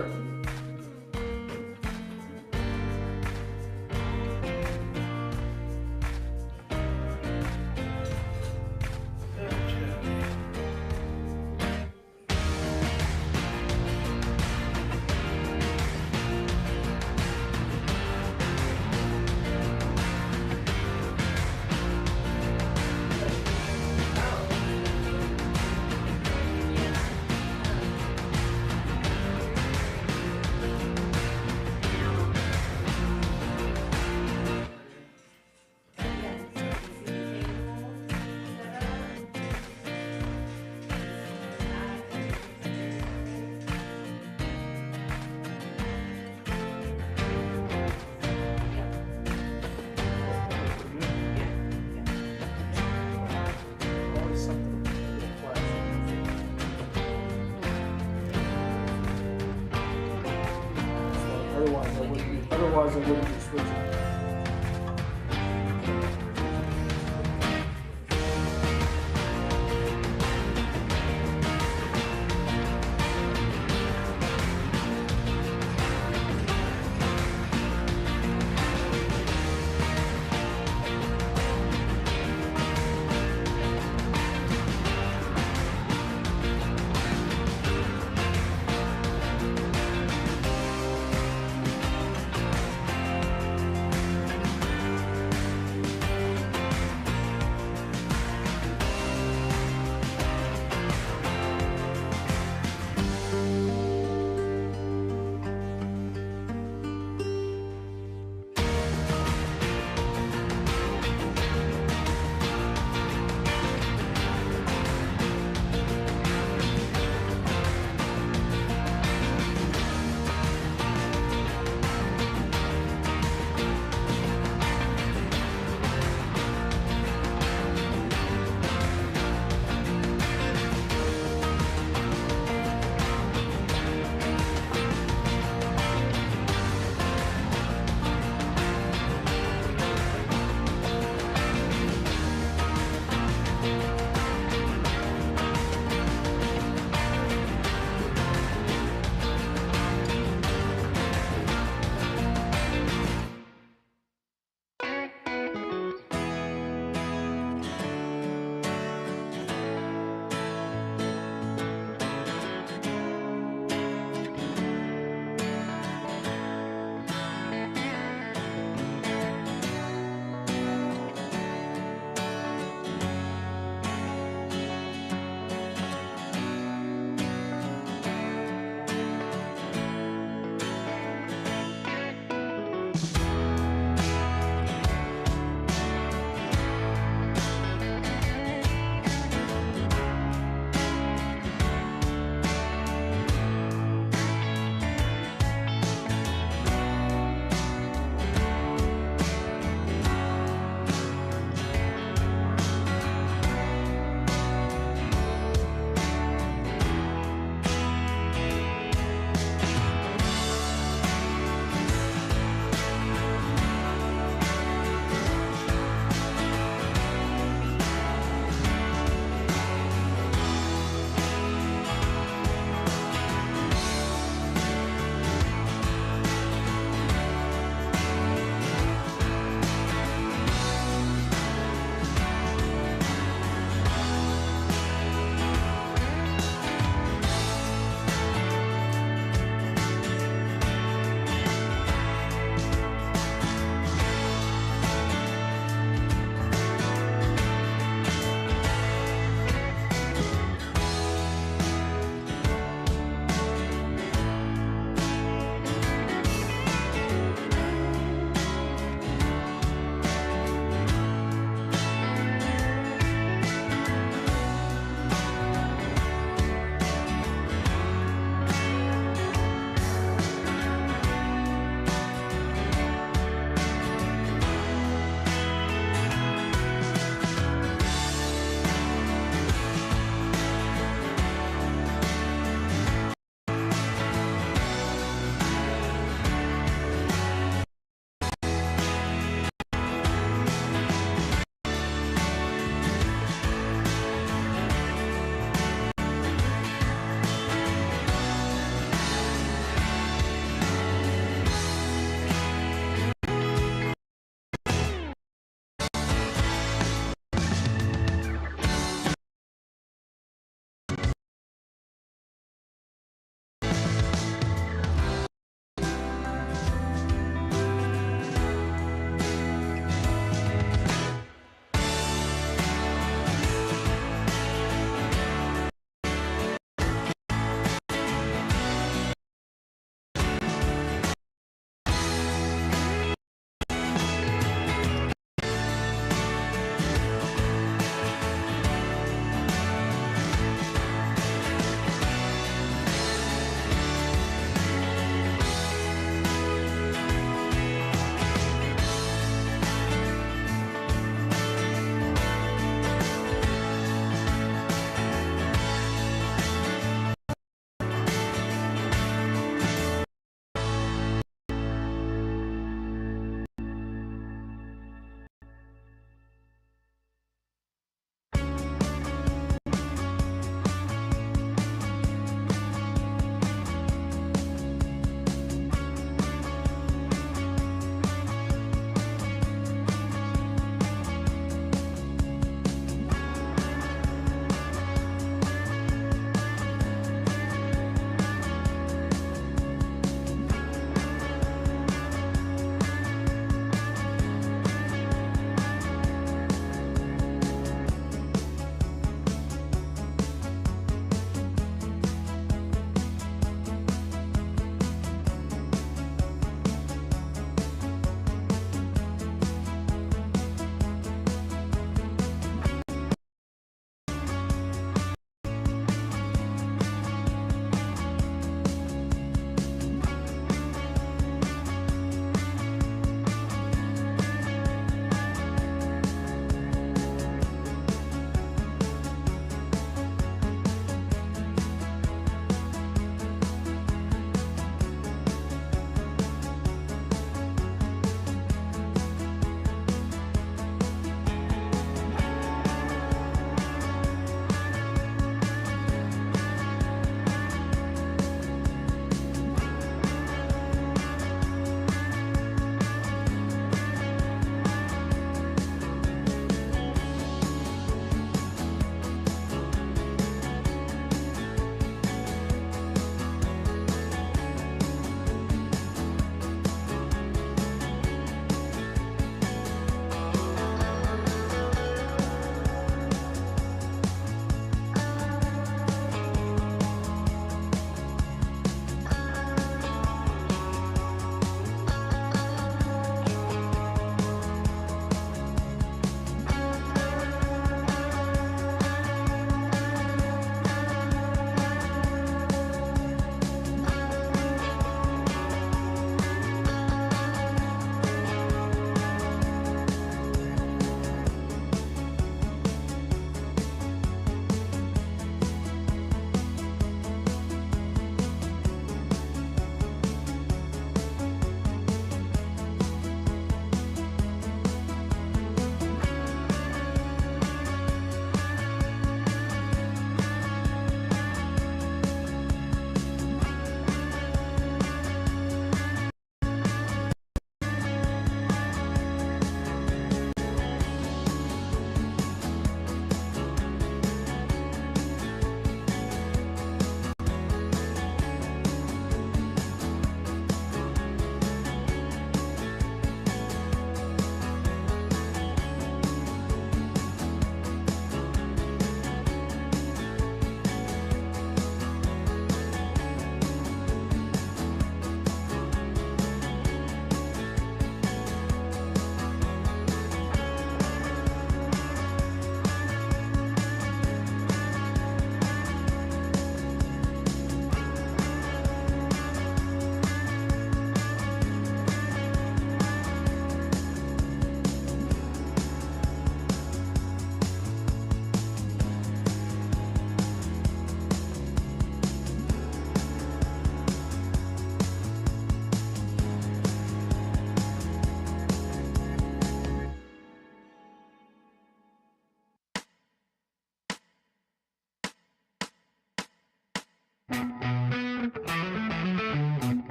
Sure. Always something a little flashy. Otherwise I wouldn't be switching.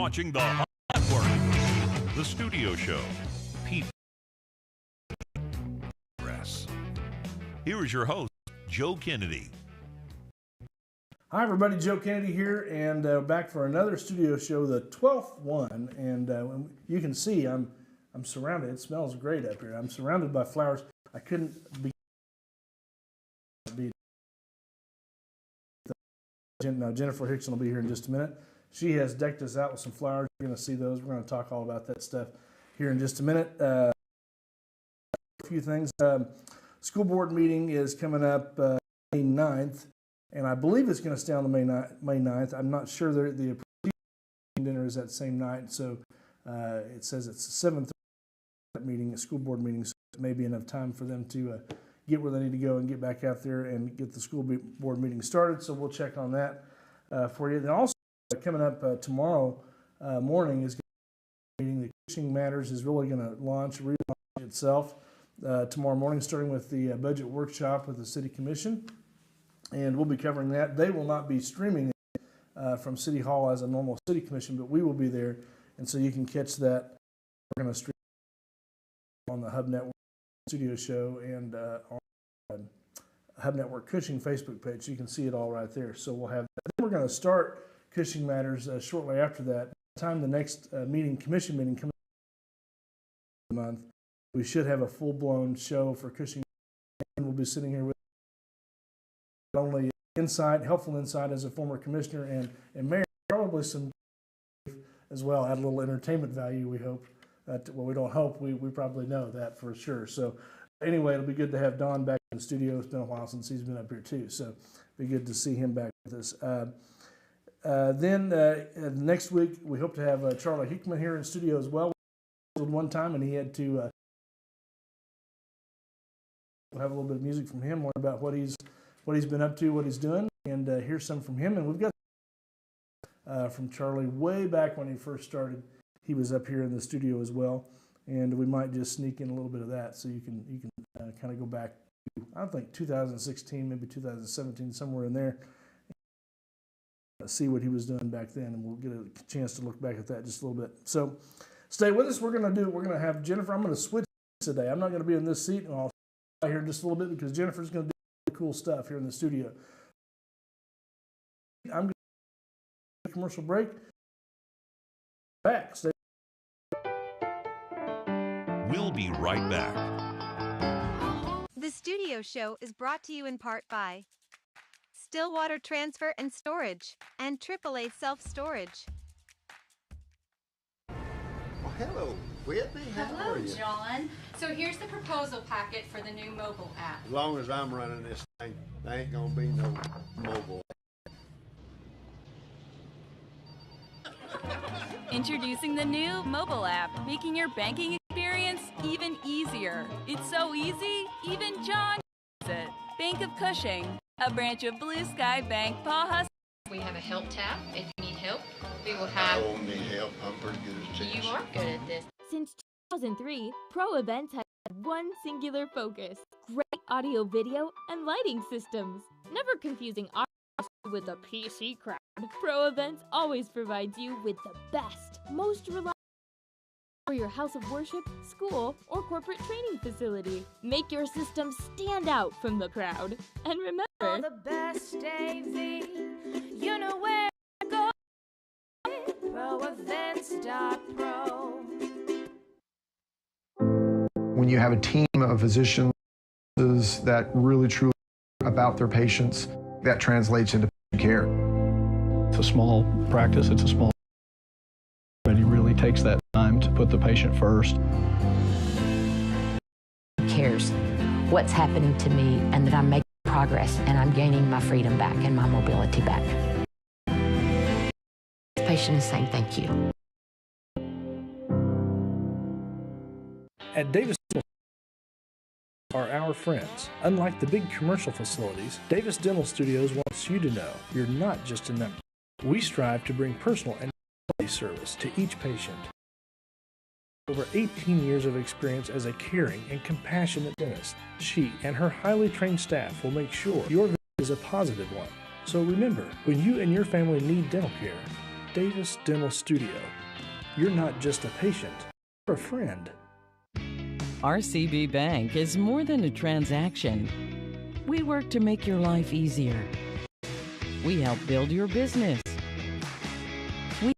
watching the Hot Network, The Studio Show. People Press. Here is your host, Joe Kennedy. Hi everybody, Joe Kennedy here, and back for another studio show, the 12th one. And you can see I'm surrounded. It smells great up here. I'm surrounded by flowers. I couldn't be. Now Jennifer Hixon will be here in just a minute. She has decked us out with some flowers. You're going to see those. We're going to talk all about that stuff here in just a minute. A few things. School board meeting is coming up May 9th. And I believe it's going to stay on the May 9th. I'm not sure that the dinner is that same night. So it says it's a 7:30 meeting, a school board meeting. So it may be enough time for them to get where they need to go and get back out there and get the school board meeting started. So we'll check on that for you. Then also coming up tomorrow morning is going to be a meeting. The Cushing Matters is really going to relaunch itself tomorrow morning, starting with the budget workshop with the City Commission. And we'll be covering that. They will not be streaming it from City Hall as a normal City Commission, but we will be there, and so you can catch that. We're going to stream on the Hub Network Studio Show and on Hub Network Cushing Facebook page. So you can see it all right there. So we'll have that. Then we're going to start Cushing Matters shortly after that. By the time the next commission meeting comes in the month, we should have a full-blown show for Cushing. And we'll be sitting here with not only helpful insight as a former commissioner and mayor, probably some as well, add a little entertainment value, we hope. Well, we don't hope, we probably know that for sure. So anyway, it'll be good to have Don back in the studio. It's been a while since he's been up here too, so it'll be good to see him back with us. Then next week, we hope to have Charlie Hickman here in studio as well. One time, and he had to we'll have a little bit of music from him, learn about what he's been up to, what he's doing, and hear some from him. And we've got from Charlie way back when he first started. He was up here in the studio as well, and we might just sneak in a little bit of that so you can kind of go back to, I think, 2016, maybe 2017, somewhere in there, see what he was doing back then, and we'll get a chance to look back at that just a little bit. So stay with us. We're going to have Jennifer. I'm going to switch today. I'm not going to be in this seat, and I'll stay here just a little bit because Jennifer's going to do cool stuff here in the studio. I'm going to take a commercial break. Back. Stay. We'll be right back. The Studio Show is brought to you in part by Stillwater Transfer and Storage and AAA Self-Storage. Well, hello, Whitney. How are you? John. So here's the proposal packet for the new mobile app. As long as I'm running this thing, there ain't gonna be no mobile. Introducing the new mobile app, making your banking experience even easier. It's so easy, even John uses it. Bank of Cushing, a branch of Blue Sky Bank, Paul Hus. We have a help tab if you need help. We will have... I don't need help. I'm pretty good at this. You are good at this. Since 2003, Pro Events has had one singular focus: great audio, video, and lighting systems. Never confusing audio with the PC crowd. Pro Events always provides you with the best, most reliable for your house of worship, school, or corporate training facility. Make your system stand out from the crowd. And remember, all the best AV, you know where to go. ProEvents.pro. When you have a team of physicians that really truly care about their patients, that translates into care. It's a small practice, it's a small, but he really takes that time to put the patient first. Cares what's happening to me and that I'm making progress and I'm gaining my freedom back and my mobility back. The patient is saying thank you. At Davis are our friends. Unlike the big commercial facilities, Davis Dental Studios wants you to know you're not just a number. We strive to bring personal and quality service to each patient. Over 18 years of experience as a caring and compassionate dentist, she and her highly trained staff will make sure your visit is a positive one. So remember, when you and your family need dental care, Davis Dental Studio. You're not just a patient, you're a friend. RCB Bank is more than a transaction. We work to make your life easier. We help build your business. We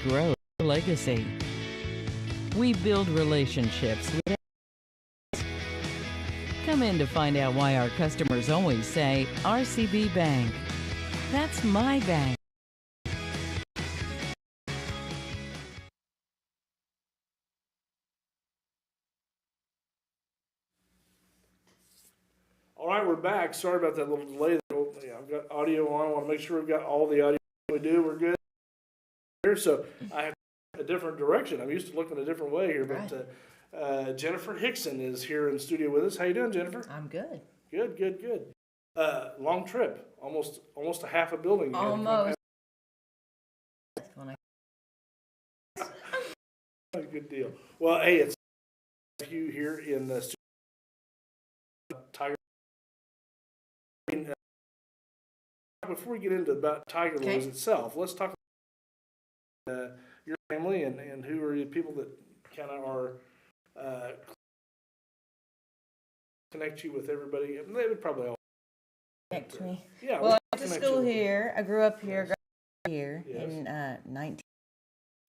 grow your legacy. We build relationships with. Come in to find out why our customers always say RCB Bank. That's my bank. All right, we're back. Sorry about that little delay. Yeah, I've got audio on. I want to make sure we've got all the audio we do. We're good here. So I have a different direction. I'm used to looking a different way here, but Jennifer Hixon is here in the studio with us. How you doing, Jennifer? I'm good. Good. Long trip. Almost a half a building. Almost. Good deal. Well, hey, it's you here in the studio. Tiger. Before we get into about Tiger Lilies itself, let's talk about your family and who are the people that kind of are connect you with everybody. I mean, they would probably all connect me. Yeah. Well, I went to school here. I grew up here. Graduated here in 19.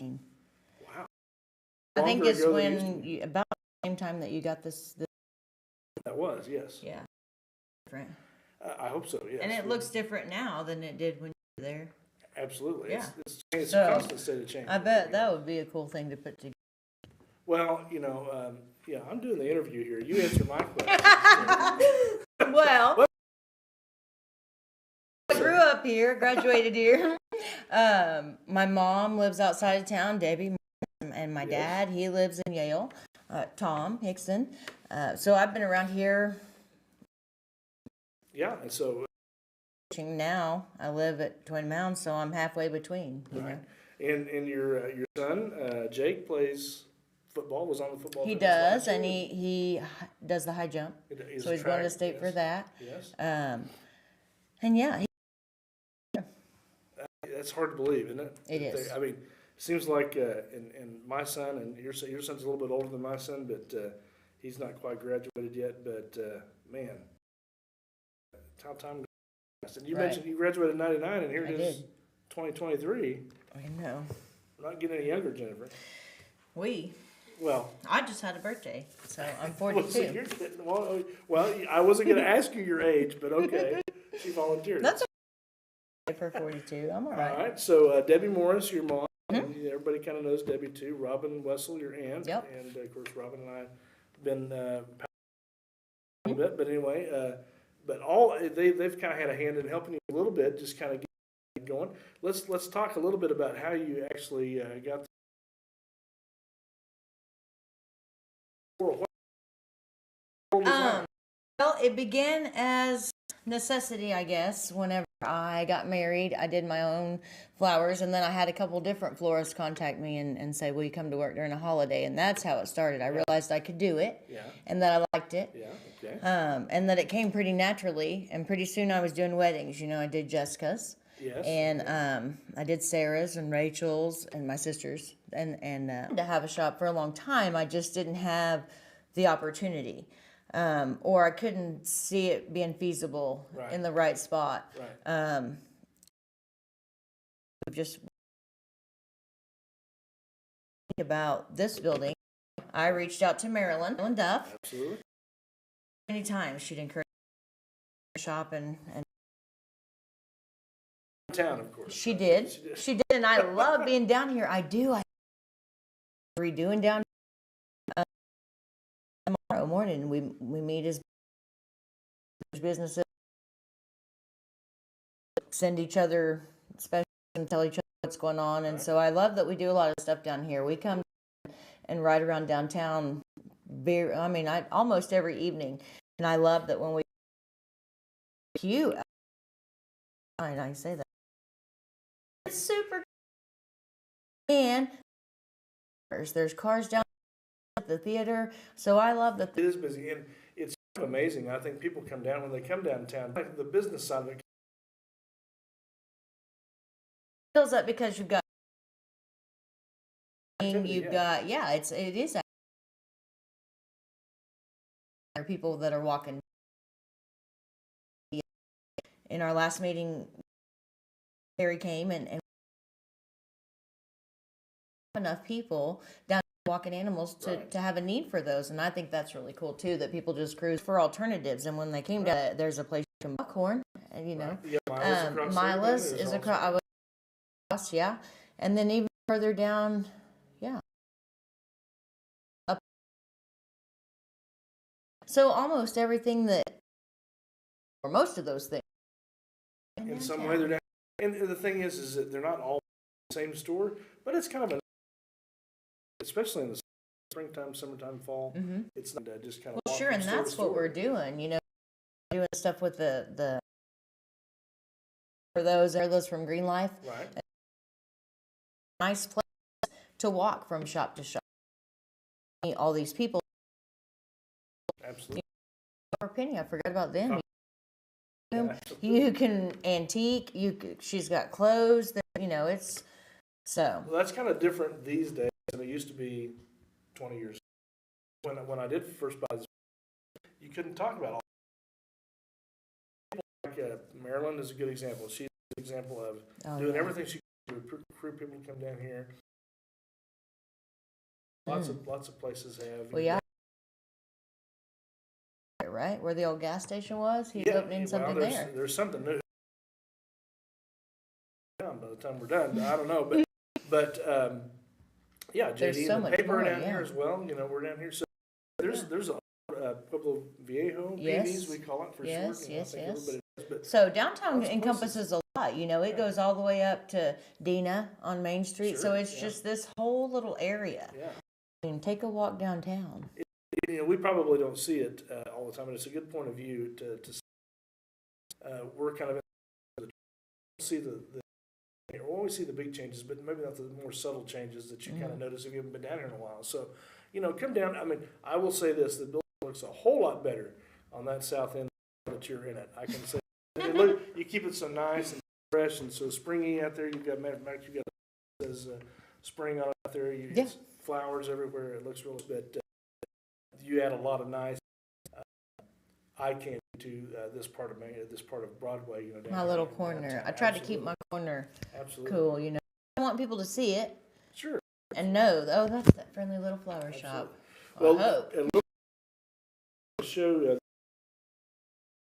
Wow. I think it's when about the same time that you got this. That was, yes. Yeah. Different. I hope so, yes. And it looks different now than it did when you were there. Absolutely. Yeah. It's a constant state of change. I bet that would be a cool thing to put together. Well, yeah, I'm doing the interview here. You answer my question. Well, I grew up here, graduated here. My mom lives outside of town, Debbie, and my dad, he lives in Yale, Tom Hixon. So I've been around here. Yeah, and so now I live at Twin Mounds, so I'm halfway between. You know? And your son Jake plays football. Was on the football. He does, and he does the high jump. So he's going to state for that. Yes. And yeah, that's hard to believe, isn't it? It is. I mean, it seems like and my son and your son's a little bit older than my son, but he's not quite graduated yet. But man. How time goes. And you mentioned you graduated in 99, and here it is 2023. I know. We're not getting any younger, Jennifer. Well, I just had a birthday, so I'm 42. Well, I wasn't going to ask you your age, but okay. She volunteered. That's okay for 42. I'm all right. All right. So Debbie Morris, your mom. And everybody kind of knows Debbie, too. Robin Wessel, your aunt. Yep. And, of course, Robin and I have been a little bit. But anyway... But they've kind of had a hand in helping you a little bit, just kind of get going. Let's talk a little bit about how you actually got. Well, it began as necessity, I guess. Whenever I got married, I did my own flowers, and then I had a couple different florists contact me and say, will you come to work during a holiday? And that's how it started. I realized I could do it, and that I liked it, and that it came pretty naturally, and pretty soon I was doing weddings. You know, I did Jessica's, and I did Sarah's and Rachel's and my sister's, and to have a shop for a long time, I just didn't have the opportunity. Or I couldn't see it being feasible in the right spot. Just think about this building. I reached out to Marilyn Duff. Absolutely. Many times she'd encourage me to shop and town, of course. She did, and I love being down here. I do. I redoing down. Tomorrow morning we meet as businesses, send each other specials and tell each other what's going on, and so I love that we do a lot of stuff down here. We come and ride around downtown almost every evening, and I love that when we cute. I say that it's super, and there's cars down at the theater, so I love that it is busy, and it's amazing. I think people come down when they come downtown, like the business side of it fills up because you've got Activity, you've got it is there are people that are walking. In our last meeting, Terry came and enough people down walking animals to have a need for those, and I think that's really cool too, that people just cruise for alternatives. And when they came down, there's a place you can Buckhorn, and you know, Mila's is across, and then even further down, up. So almost everything that, or most of those things, in some way they're down. And the thing is that they're not all the same store, but it's kind of especially in the springtime, summertime, fall. It's not just kind of sure, and that's what we're doing. You know, doing stuff with the for those from Green Life. Right. Nice place to walk from shop to shop. Meet all these people. Absolutely. Penny, I forgot about them. You can antique. She's got clothes. That, you know, it's so. Well, that's kind of different these days than it used to be 20 years ago. When I did first buy this, you couldn't talk about all. Like Marilyn is a good example. She's an example of doing everything she could to recruit people to come down here. Lots of places have. Well, yeah. Right where the old gas station was, he's opening something there. There's something new. By the time we're done, I don't know, but JD so and the much paper more, down here as well. You know, we're down here, so there's a Pueblo Viejo, PVs we call it for short. Yes. But so downtown encompasses a lot. You know, it goes all the way up to Dina on Main Street. So it's just this whole little area. Yeah. I mean, take a walk downtown. You know, we probably don't see it all the time, and it's a good point of view to see. We're kind of see the we always see the big changes, but maybe not the more subtle changes that you kind of notice if you haven't been down here in a while. So, you know, come down. I mean, I will say this: the building looks a whole lot better on that south end that you're in it. I can say, you keep it so nice and fresh and so springy out there. You've got says spring on out there. Flowers everywhere. It looks really good. You add a lot of nice eye candy to this part of Broadway. You know, my little corner. I tried to keep my corner cool. You know, I want people to see it. Sure. And know, that's that friendly little flower shop. Well, I hope. And we'll show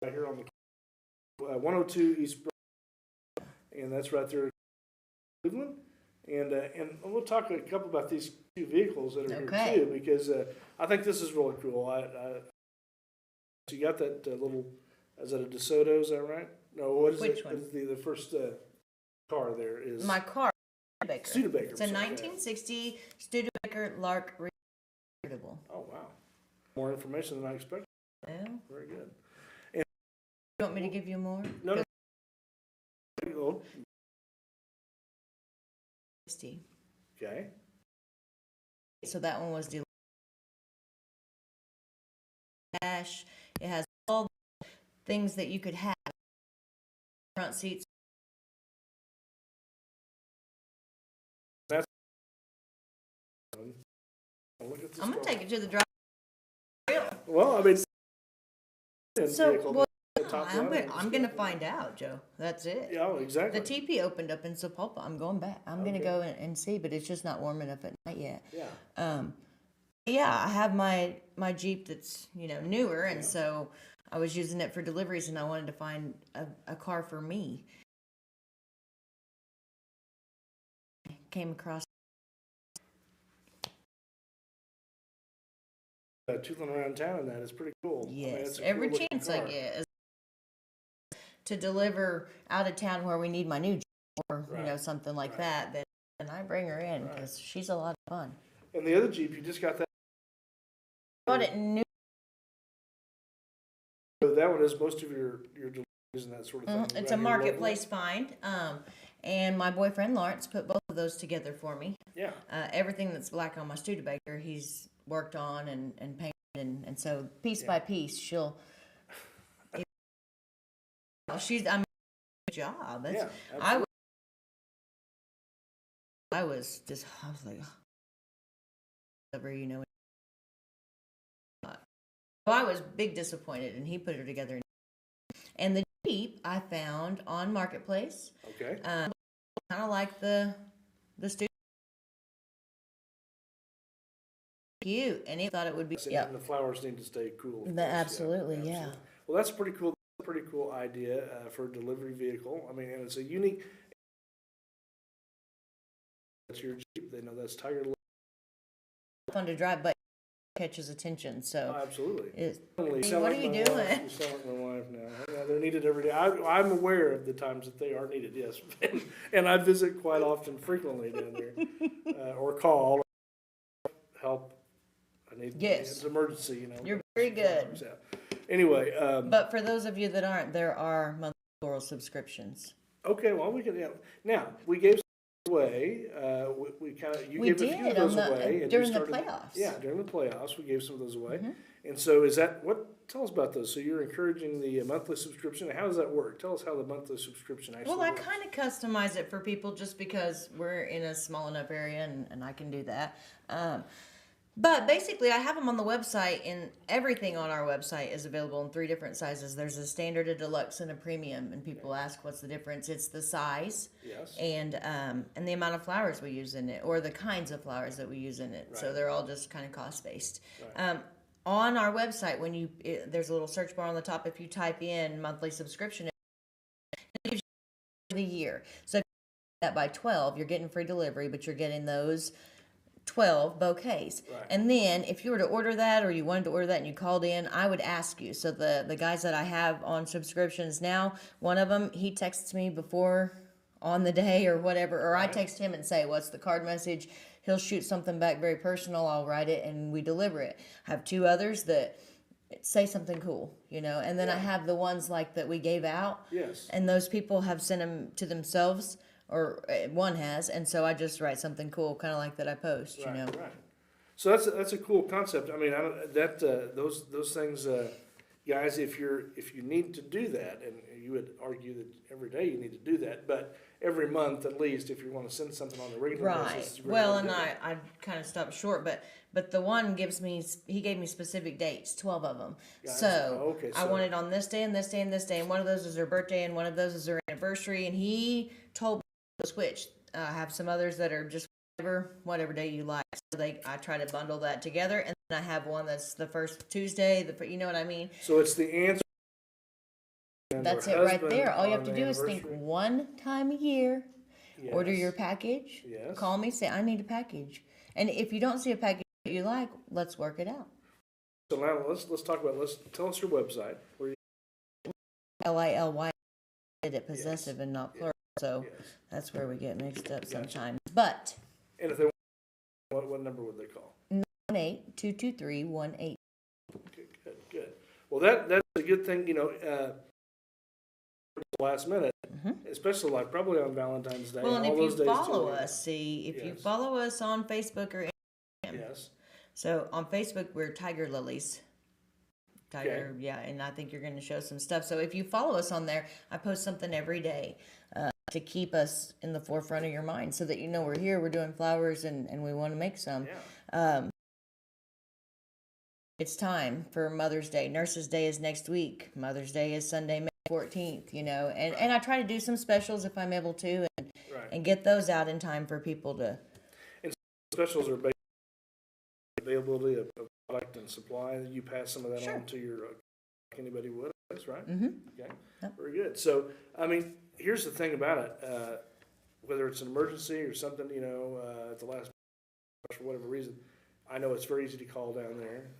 right here on the 102 East Broadway, and that's right there in Cleveland. And we'll talk a couple about these two vehicles that are here too, because I think this is really cool. So you got that little, is that a DeSoto? Is that right? No, what is Which it? one? The first car there is my car. Studebaker. It's a 1960 Studebaker Lark convertible. Oh wow! More information than I expected. Yeah. Very good. And you want me to give you more? No. Okay. So that one was dash. It has all the things that you could have. Front seats. That's. I'm gonna take it to the drive. Well, I mean. So I'm gonna find out, Joe. That's it. Yeah, exactly. The TP opened up in Sapulpa. I'm going back. I'm gonna go and see, but it's just not warm enough at night yet. Yeah. I have my Jeep that's newer, and so I was using it for deliveries, and I wanted to find a car for me. Came across. Tootling around town and that is pretty cool. Yes, every chance I get is to deliver out of town where we need my new Jeep or something like that. Then I bring her in because she's a lot of fun. And the other Jeep, you just got that. Bought it new. So that one is most of your deliveries and that sort of thing. It's a marketplace find. And my boyfriend Lawrence put both of those together for me. Yeah. Everything that's black on my Studebaker, he's worked on and painted, and so piece by piece, she'll. She's. I mean, good job. I I was like, you know. So I was big disappointed, and he put her together. And the Jeep I found on Marketplace. Okay. Kind of like the studio. Cute, and he thought it would be. Yeah. And the flowers need to stay cool. Absolutely, yeah. Well, that's pretty cool. Pretty cool idea for a delivery vehicle. I mean, and it's a unique. That's your Jeep. They know that's Tiger. Fun to drive, but catches attention. So absolutely. What are you doing? I'm selling my wife now. Yeah, they're needed every day. I'm aware of the times that they are needed. Yes, and I visit quite often, frequently down there, or call, help. I need. Yes. It's an emergency. You know. You're very good. Anyway. But for those of you that aren't, there are monthly floral subscriptions. Okay. Well, we can. Yeah. Now we gave away. We gave a few of those away during the playoffs. Yeah, during the playoffs, we gave some of those away. And so, is that what? Tell us about those. So you're encouraging the monthly subscription. How does that work? Tell us how the monthly subscription actually works. Well, I kind of customize it for people just because we're in a small enough area, and I can do that. But basically, I have them on the website, and everything on our website is available in 3 different sizes. There's a standard, a deluxe, and a premium. And people ask, what's the difference? It's the size, and the amount of flowers we use in it, or the kinds of flowers that we use in it. Right. So they're all just kind of cost based. Right. On our website, there's a little search bar on the top. If you type in monthly subscription, it gives you the year. So if you do that by 12, you're getting free delivery, but you're getting those 12 bouquets. Right. And then if you were to order that, or you wanted to order that and you called in, I would ask you. So the guys that I have on subscriptions now, one of them, he texts me before on the day or whatever, or I text him and say, what's the card message? He'll shoot something back very personal. I'll write it and we deliver it. I have 2 others that say something cool, you know, and then I have the ones like that we gave out. Yes. And those people have sent them to themselves, or one has, and so I just write something cool, kind of like that I post, you know. Right. So that's a cool concept. I mean, those things, guys. If you need to do that, and you would argue that every day you need to do that, but every month at least, if you want to send something on the regular basis. Right. Well, and I kind of stopped short, but the one he gave me specific dates, 12 of them. Gotcha. So I want it on this day and this day and this day, and one of those is their birthday, and one of those is their anniversary, and he told me to switch. I have some others that are just whatever day you like. So I try to bundle that together, and then I have one that's the first Tuesday. You know what I mean? So it's the answer. That's it right there. All you have to do is think one time a year, order your package, call me, say, I need a package. And if you don't see a package that you like, let's work it out. So now let's talk about, tell us your website. Lilly, did it possessive and not plural. So that's where we get mixed up sometimes. But. And if they want, what number would they call? 9822318. Okay, good. Well, that's a good thing, you know, last minute, especially like probably on Valentine's Day. Well, and all if those you days follow us, you follow us on Facebook or Instagram. Yes. So on Facebook, we're Tiger Lilies. And I think you're going to show some stuff. So if you follow us on there, I post something every day to keep us in the forefront of your mind, so that you know we're here, we're doing flowers, and we want to make some. Yeah. It's time for Mother's Day. Nurses Day is next week. Mother's Day is Sunday, May 14th, you know. And I try to do some specials if I'm able to, and get those out in time for people to. And specials are based on availability of product and supply. You pass some of that on to your anybody would, right? Mm-hmm. Okay, very good. So, I mean, here's the thing about it. Whether it's an emergency or something, you know, at the last for whatever reason, I know it's very easy to call down there.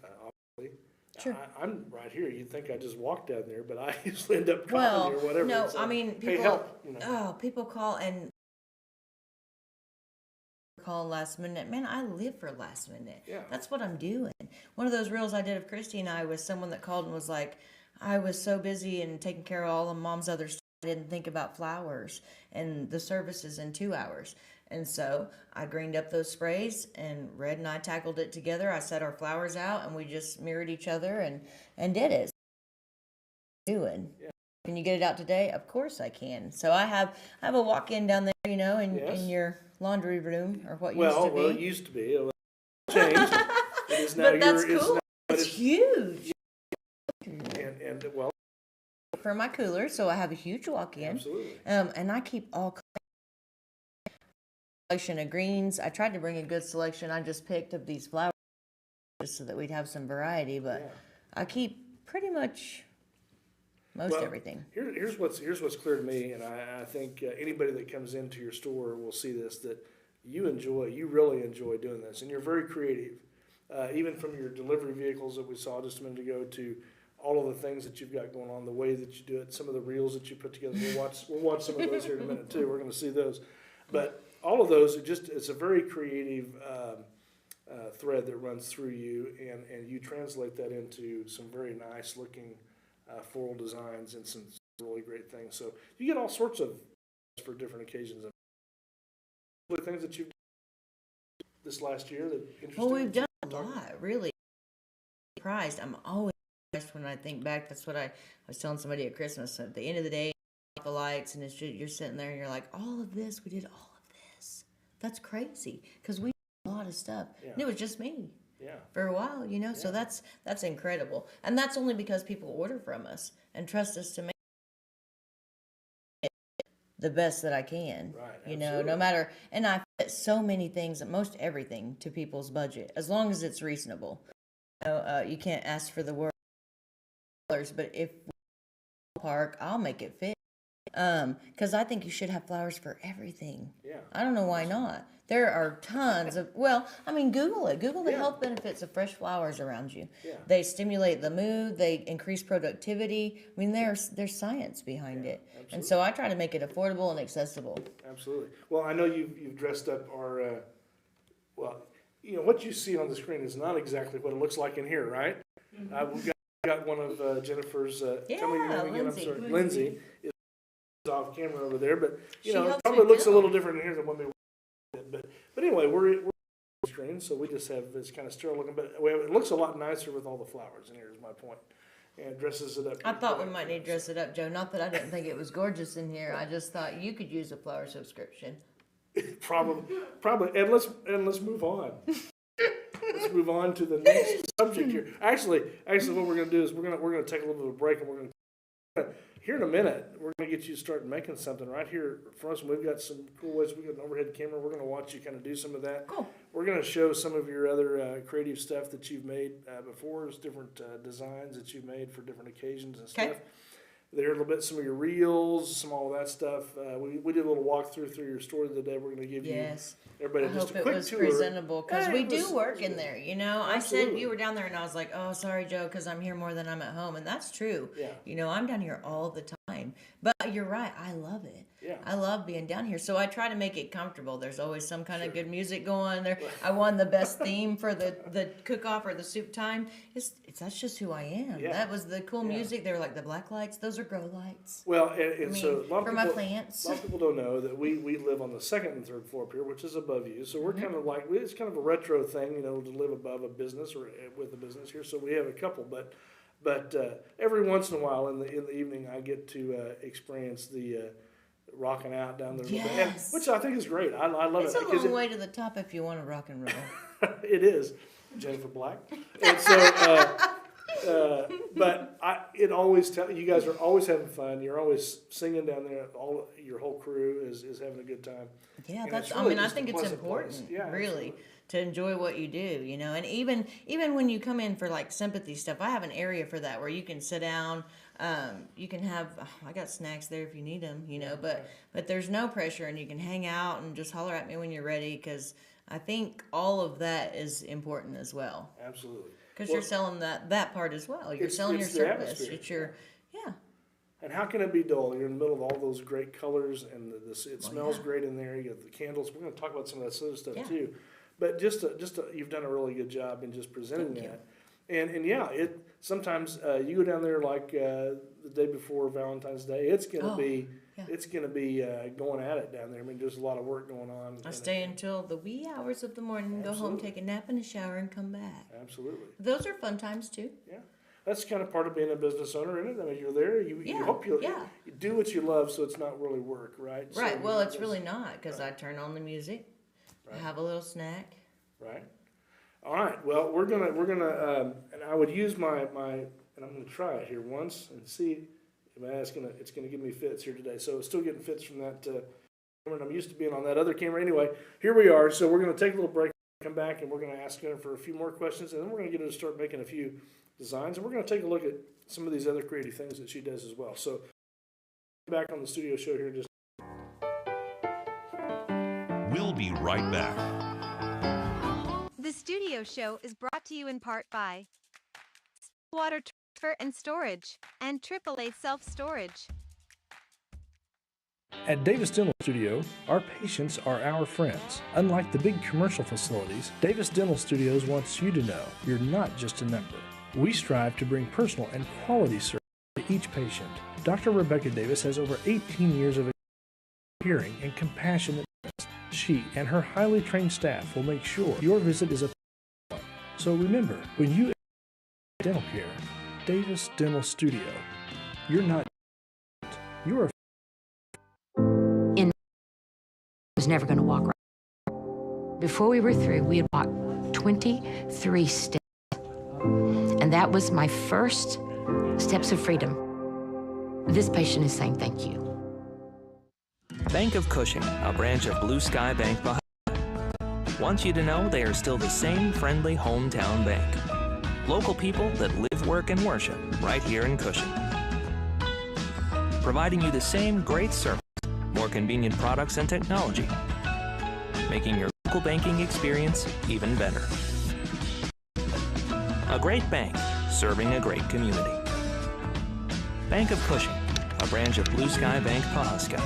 Obviously, sure. I'm right here. You'd think I just walked down there, but I usually end up calling you or whatever. No, I mean, people. Help, you know. People call and call last minute. Man, I live for last minute. Yeah. That's what I'm doing. One of those reels I did of Christy and I was someone that called and was like, I was so busy and taking care of all of Mom's other stuff, I didn't think about flowers and the services in 2 hours. And so I greened up those sprays, and Red and I tackled it together. I set our flowers out, and we just mirrored each other and did it. Doing. Yeah. Can you get it out today? Of course I can. So I have a walk-in down there, you know, in your laundry room, or what Well, used to be. well, it used to be. It was changed. It is now But that's cool. it's It's huge. and well, For my cooler, so I have a huge walk-in. absolutely. And I keep all selection of greens. I tried to bring a good selection. I just picked of these flowers just so that we'd have some variety, but Yeah. I keep pretty much most Well, everything. Here's what's clear to me, and I think anybody that comes into your store will see this, that you really enjoy doing this, and you're very creative. Even from your delivery vehicles that we saw just a minute ago to all of the things that you've got going on, the way that you do it, some of the reels that you put together. We'll watch some of those here in a minute too. We're going to see those, but all of those, it's a very creative thread that runs through you, and you translate that into some very nice looking floral designs and some really great things. So you get all sorts of for different occasions. Things that you've done this last year that interesting. Well, we've done a lot, really. Surprised. I'm always surprised when I think back. That's what I was telling somebody at Christmas. At the end of the day, the lights, and it's just, you're sitting there and you're like, all of this, we did all of this. That's crazy, because we did a lot of stuff. Yeah. And it was just me. Yeah. For a while, you know, so that's incredible, and that's only because people order from us and trust us to make it the best that I can. Right. You know, Absolutely. no matter, and I fit so many things, most everything, to people's budget as long as it's reasonable. You know, you can't ask for the world, but if we park, I'll make it fit. Because I think you should have flowers for everything. Yeah. I don't know why not. There are tons of, well, I mean, Google it. Google the health benefits of fresh flowers around you. Yeah. They stimulate the mood. They increase productivity. I mean, there's science behind it. absolutely. And so I try to make it affordable and accessible. Absolutely. Well, I know you've dressed up our, well, you know, what you see on the screen is not exactly what it looks like in here, right? We've got one of Jennifer's, tell me your name again, I'm sorry, Lindsay is off camera over there, but, you know, it probably looks a little different in here than when we did. But anyway, we're on the screen, so we just have this kind of sterile looking, but it looks a lot nicer with all the flowers in here is my point. And it dresses it up. I thought we might need to dress it up, Joe. Not that I didn't think it was gorgeous in here. I just thought you could use a flower subscription. Probably, and let's move on. Let's move on to the next subject here. Actually, what we're going to do is we're going to take a little bit of a break, and we're going to here in a minute. We're going to get you to start making something right here for us. And we've got some cool ways. We got an overhead camera. We're going to watch you kind of do some of that. Cool. We're going to show some of your other creative stuff that you've made before. There's different designs that you've made for different occasions and stuff. There a little bit, some of your reels, some all of that stuff. We did a little walkthrough through your store the other day. We're going to give everybody just a quick tour. I hope it was presentable, because we do work in there, you know. Absolutely. I said you were down there, and I was like, oh, sorry, Joe, because I'm here more than I'm at home, and that's true. Yeah. You know, I'm down here all the time, but you're right, I love it. Yeah. I love being down here, so I try to make it comfortable. There's always some kind of good music going there. I won the best theme for the cook-off or the soup time. That's just who I am. Yeah. That was the cool music. They were like the black lights. Those are grow lights. Well, and so a lot of for people, my plants. A lot of people don't know that we live on the second and third floor up here, which is above you. So we're kind of like, it's kind of a retro thing, you know, to live above a business or with a business here. So we have a couple, but every once in a while in the evening, I get to experience the rocking out down there, a little bit, which I think is great. I love it's it. It's a long way to the top if you want to rock and roll. It is, Jennifer Black. And so, but it always you guys are always having fun. You're always singing down there. Your whole crew is having a good time. Yeah, and that's. really I mean, I just a think it's pleasant important, place. Yeah, really, absolutely. to enjoy what you do. You know, and even when you come in for like sympathy stuff, I have an area for that where you can sit down. You can have. I got snacks there if you need them. You know, but there's no pressure, and you can hang out and just holler at me when you're ready, because I think all of that is important as well. Absolutely. Because you're selling that part as well. You're selling your service. It's your, And how can it be dull? You're in the middle of all those great colors, and it smells great in there. You got the candles. We're going to talk about some of that other stuff too. But you've done a really good job in just presenting that. And yeah, sometimes you go down there like the day before Valentine's Day. It's gonna be going at it down there. I mean, there's a lot of work going on. I stay until the wee hours of the morning, go home, take a nap and a shower, and come back. Absolutely. Those are fun times too. Yeah. That's kind of part of being a business owner, isn't it? I mean, you're there. You hope you do what you love, so it's not really work, right? Right. So well, it's really not, because I turn on the music. have a little snack. Right. All right. Well, we're gonna and I would use my and I'm gonna try it here once and see. It's gonna give me fits here today. So it's still getting fits from that camera, and I'm used to being on that other camera anyway. Here we are. So we're gonna take a little break, come back, and we're gonna ask her for a few more questions, and then we're gonna get her to start making a few designs, and we're gonna take a look at some of these other creative things that she does as well. So back on the studio show here in just. We'll be right back. The Studio Show is brought to you in part by Water Transfer and Storage and AAA Self-Storage. At Davis Dental Studio, our patients are our friends. Unlike the big commercial facilities, Davis Dental Studios wants you to know you're not just a number. We strive to bring personal and quality service to each patient. Dr. Rebecca Davis has over 18 years of hearing and compassionate. She and her highly trained staff will make sure your visit is a one. So remember, when you dental care, Davis Dental Studio, you're not, you're I was never going to walk right. Before we were through, we had walked 23 steps. And that was my first steps of freedom. This patient is saying thank you. Bank of Cushing, a branch of Blue Sky Bank Bahia, wants you to know they are still the same friendly hometown bank. Local people that live, work, and worship right here in Cushing. Providing you the same great service, more convenient products and technology, making your local banking experience even better. A great bank, serving a great community. Bank of Cushing, a branch of Blue Sky Bank Pawhuska.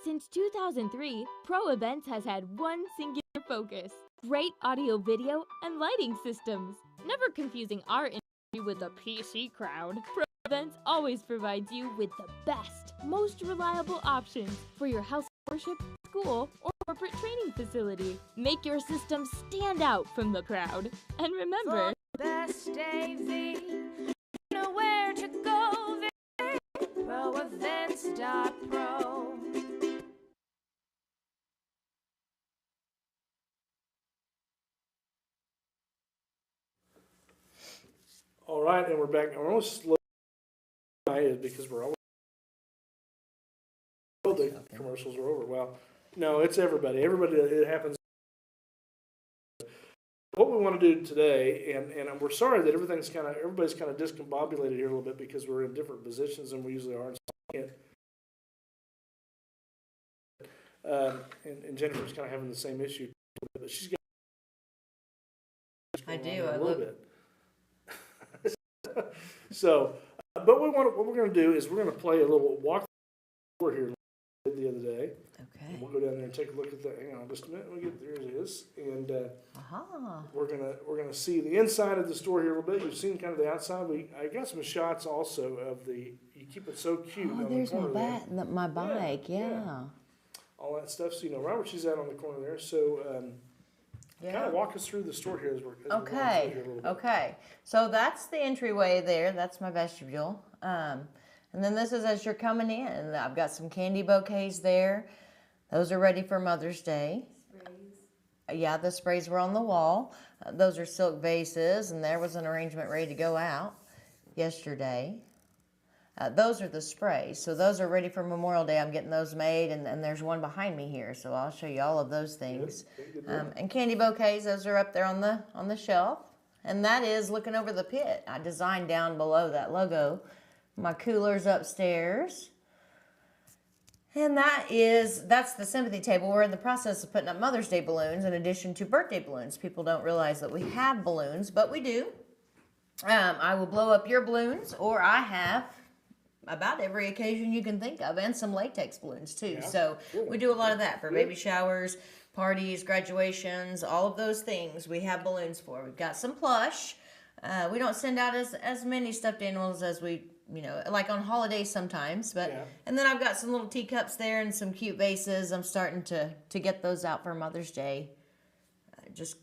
Since 2003, Pro Events has had one singular focus: great audio, video, and lighting systems. Never confusing our industry with the PC crowd, Pro Events always provides you with the best, most reliable options for your house of worship, school, or corporate training facility. Make your system stand out from the crowd. And remember, For best AV, you know where to go. ProEvents.pro. All right, and we're back. We're almost slow because we're always the commercials are over. Well, no, it's everybody. Everybody, it happens. What we want to do today, and we're sorry that everybody's kind of discombobulated here a little bit because we're in different positions than we usually are. And Jennifer's kind of having the same issue, but she's got. I do. A little bit. So, but what we're going to do is we're going to play a little walk tour here the other day. Okay. And we'll go down there and take a look at that. Hang on just a minute. There it is. And we're gonna see the inside of the store here a little bit. You've seen kind of the outside. I got some shots also of the. You keep it so cute. Oh, there's my bike. Yeah. All that stuff. So right where she's at on the corner there. So. Kind of walk us through the store here as we're going through here a little bit. Okay. So that's the entryway there. That's my vestibule. And then this is as you're coming in. I've got some candy bouquets there. Those are ready for Mother's Day. Sprays. Yeah, the sprays were on the wall. Those are silk vases, and there was an arrangement ready to go out yesterday. Those are the sprays. So those are ready for Memorial Day. I'm getting those made, and there's one behind me here. So I'll show you all of those things. And candy bouquets, those are up there on the shelf. And that is looking over the pit. I designed down below that logo. My cooler's upstairs. And that's the sympathy table. We're in the process of putting up Mother's Day balloons in addition to birthday balloons. People don't realize that we have balloons, but we do. I will blow up your balloons, or I have about every occasion you can think of, and some latex balloons too. Yeah, so cool. We do a lot of that for baby showers, parties, graduations, all of those things we have balloons for. We've got some plush. We don't send out as many stuffed animals as we, like on holidays sometimes. But and then I've got some little teacups there and some cute vases. I'm starting to get those out for Mother's Day. Just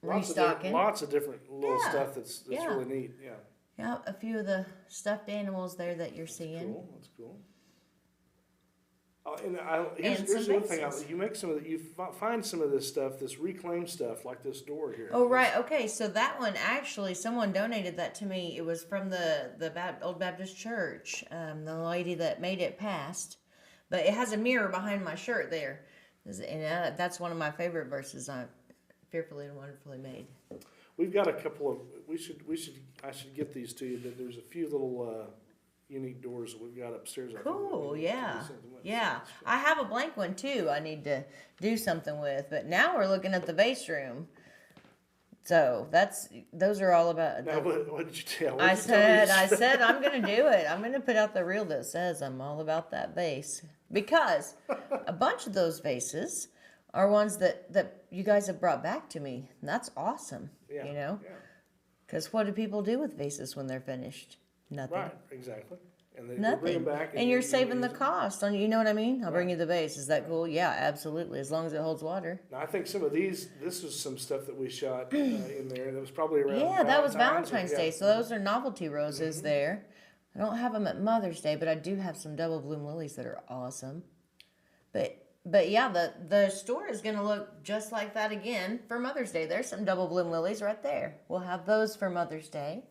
restocking. Lots of different little stuff that's really neat. Yeah. Yeah, a few of the stuffed animals there that you're seeing. That's cool. and and here's some the other thing. vases. You make some of the, you find some of this stuff, this reclaimed stuff, like this door here. Oh, right. Okay. So that one, actually, someone donated that to me. It was from the Old Baptist Church. The lady that made it passed. But it has a mirror behind my shirt there. And that's one of my favorite verses. I'm fearfully and wonderfully made. We've got a couple of, I should get these to you, but there's a few little unique doors that we've got upstairs. Cool, yeah. Yeah. I have a blank one too I need to do something with. But now we're looking at the vase room. So those are all about. Now, what did you tell? I said I'm going to do it. I'm going to put out the reel that says I'm all about that vase. Because a bunch of those vases are ones that you guys have brought back to me. And that's awesome, you know? Because what do people do with vases when they're finished? Nothing. Right, exactly. And they Nothing. bring them back. And you're saving the cost on, you know what I mean? I'll bring you the vase. Is that cool? Yeah, absolutely. As long as it holds water. Now, I think some of this is some stuff that we shot in there. That was probably around Yeah, that was Valentine's yeah. Day. So those are novelty roses there. I don't have them at Mother's Day, but I do have some double bloom lilies that are awesome. But yeah, the store is going to look just like that again for Mother's Day. There's some double bloom lilies right there. We'll have those for Mother's Day.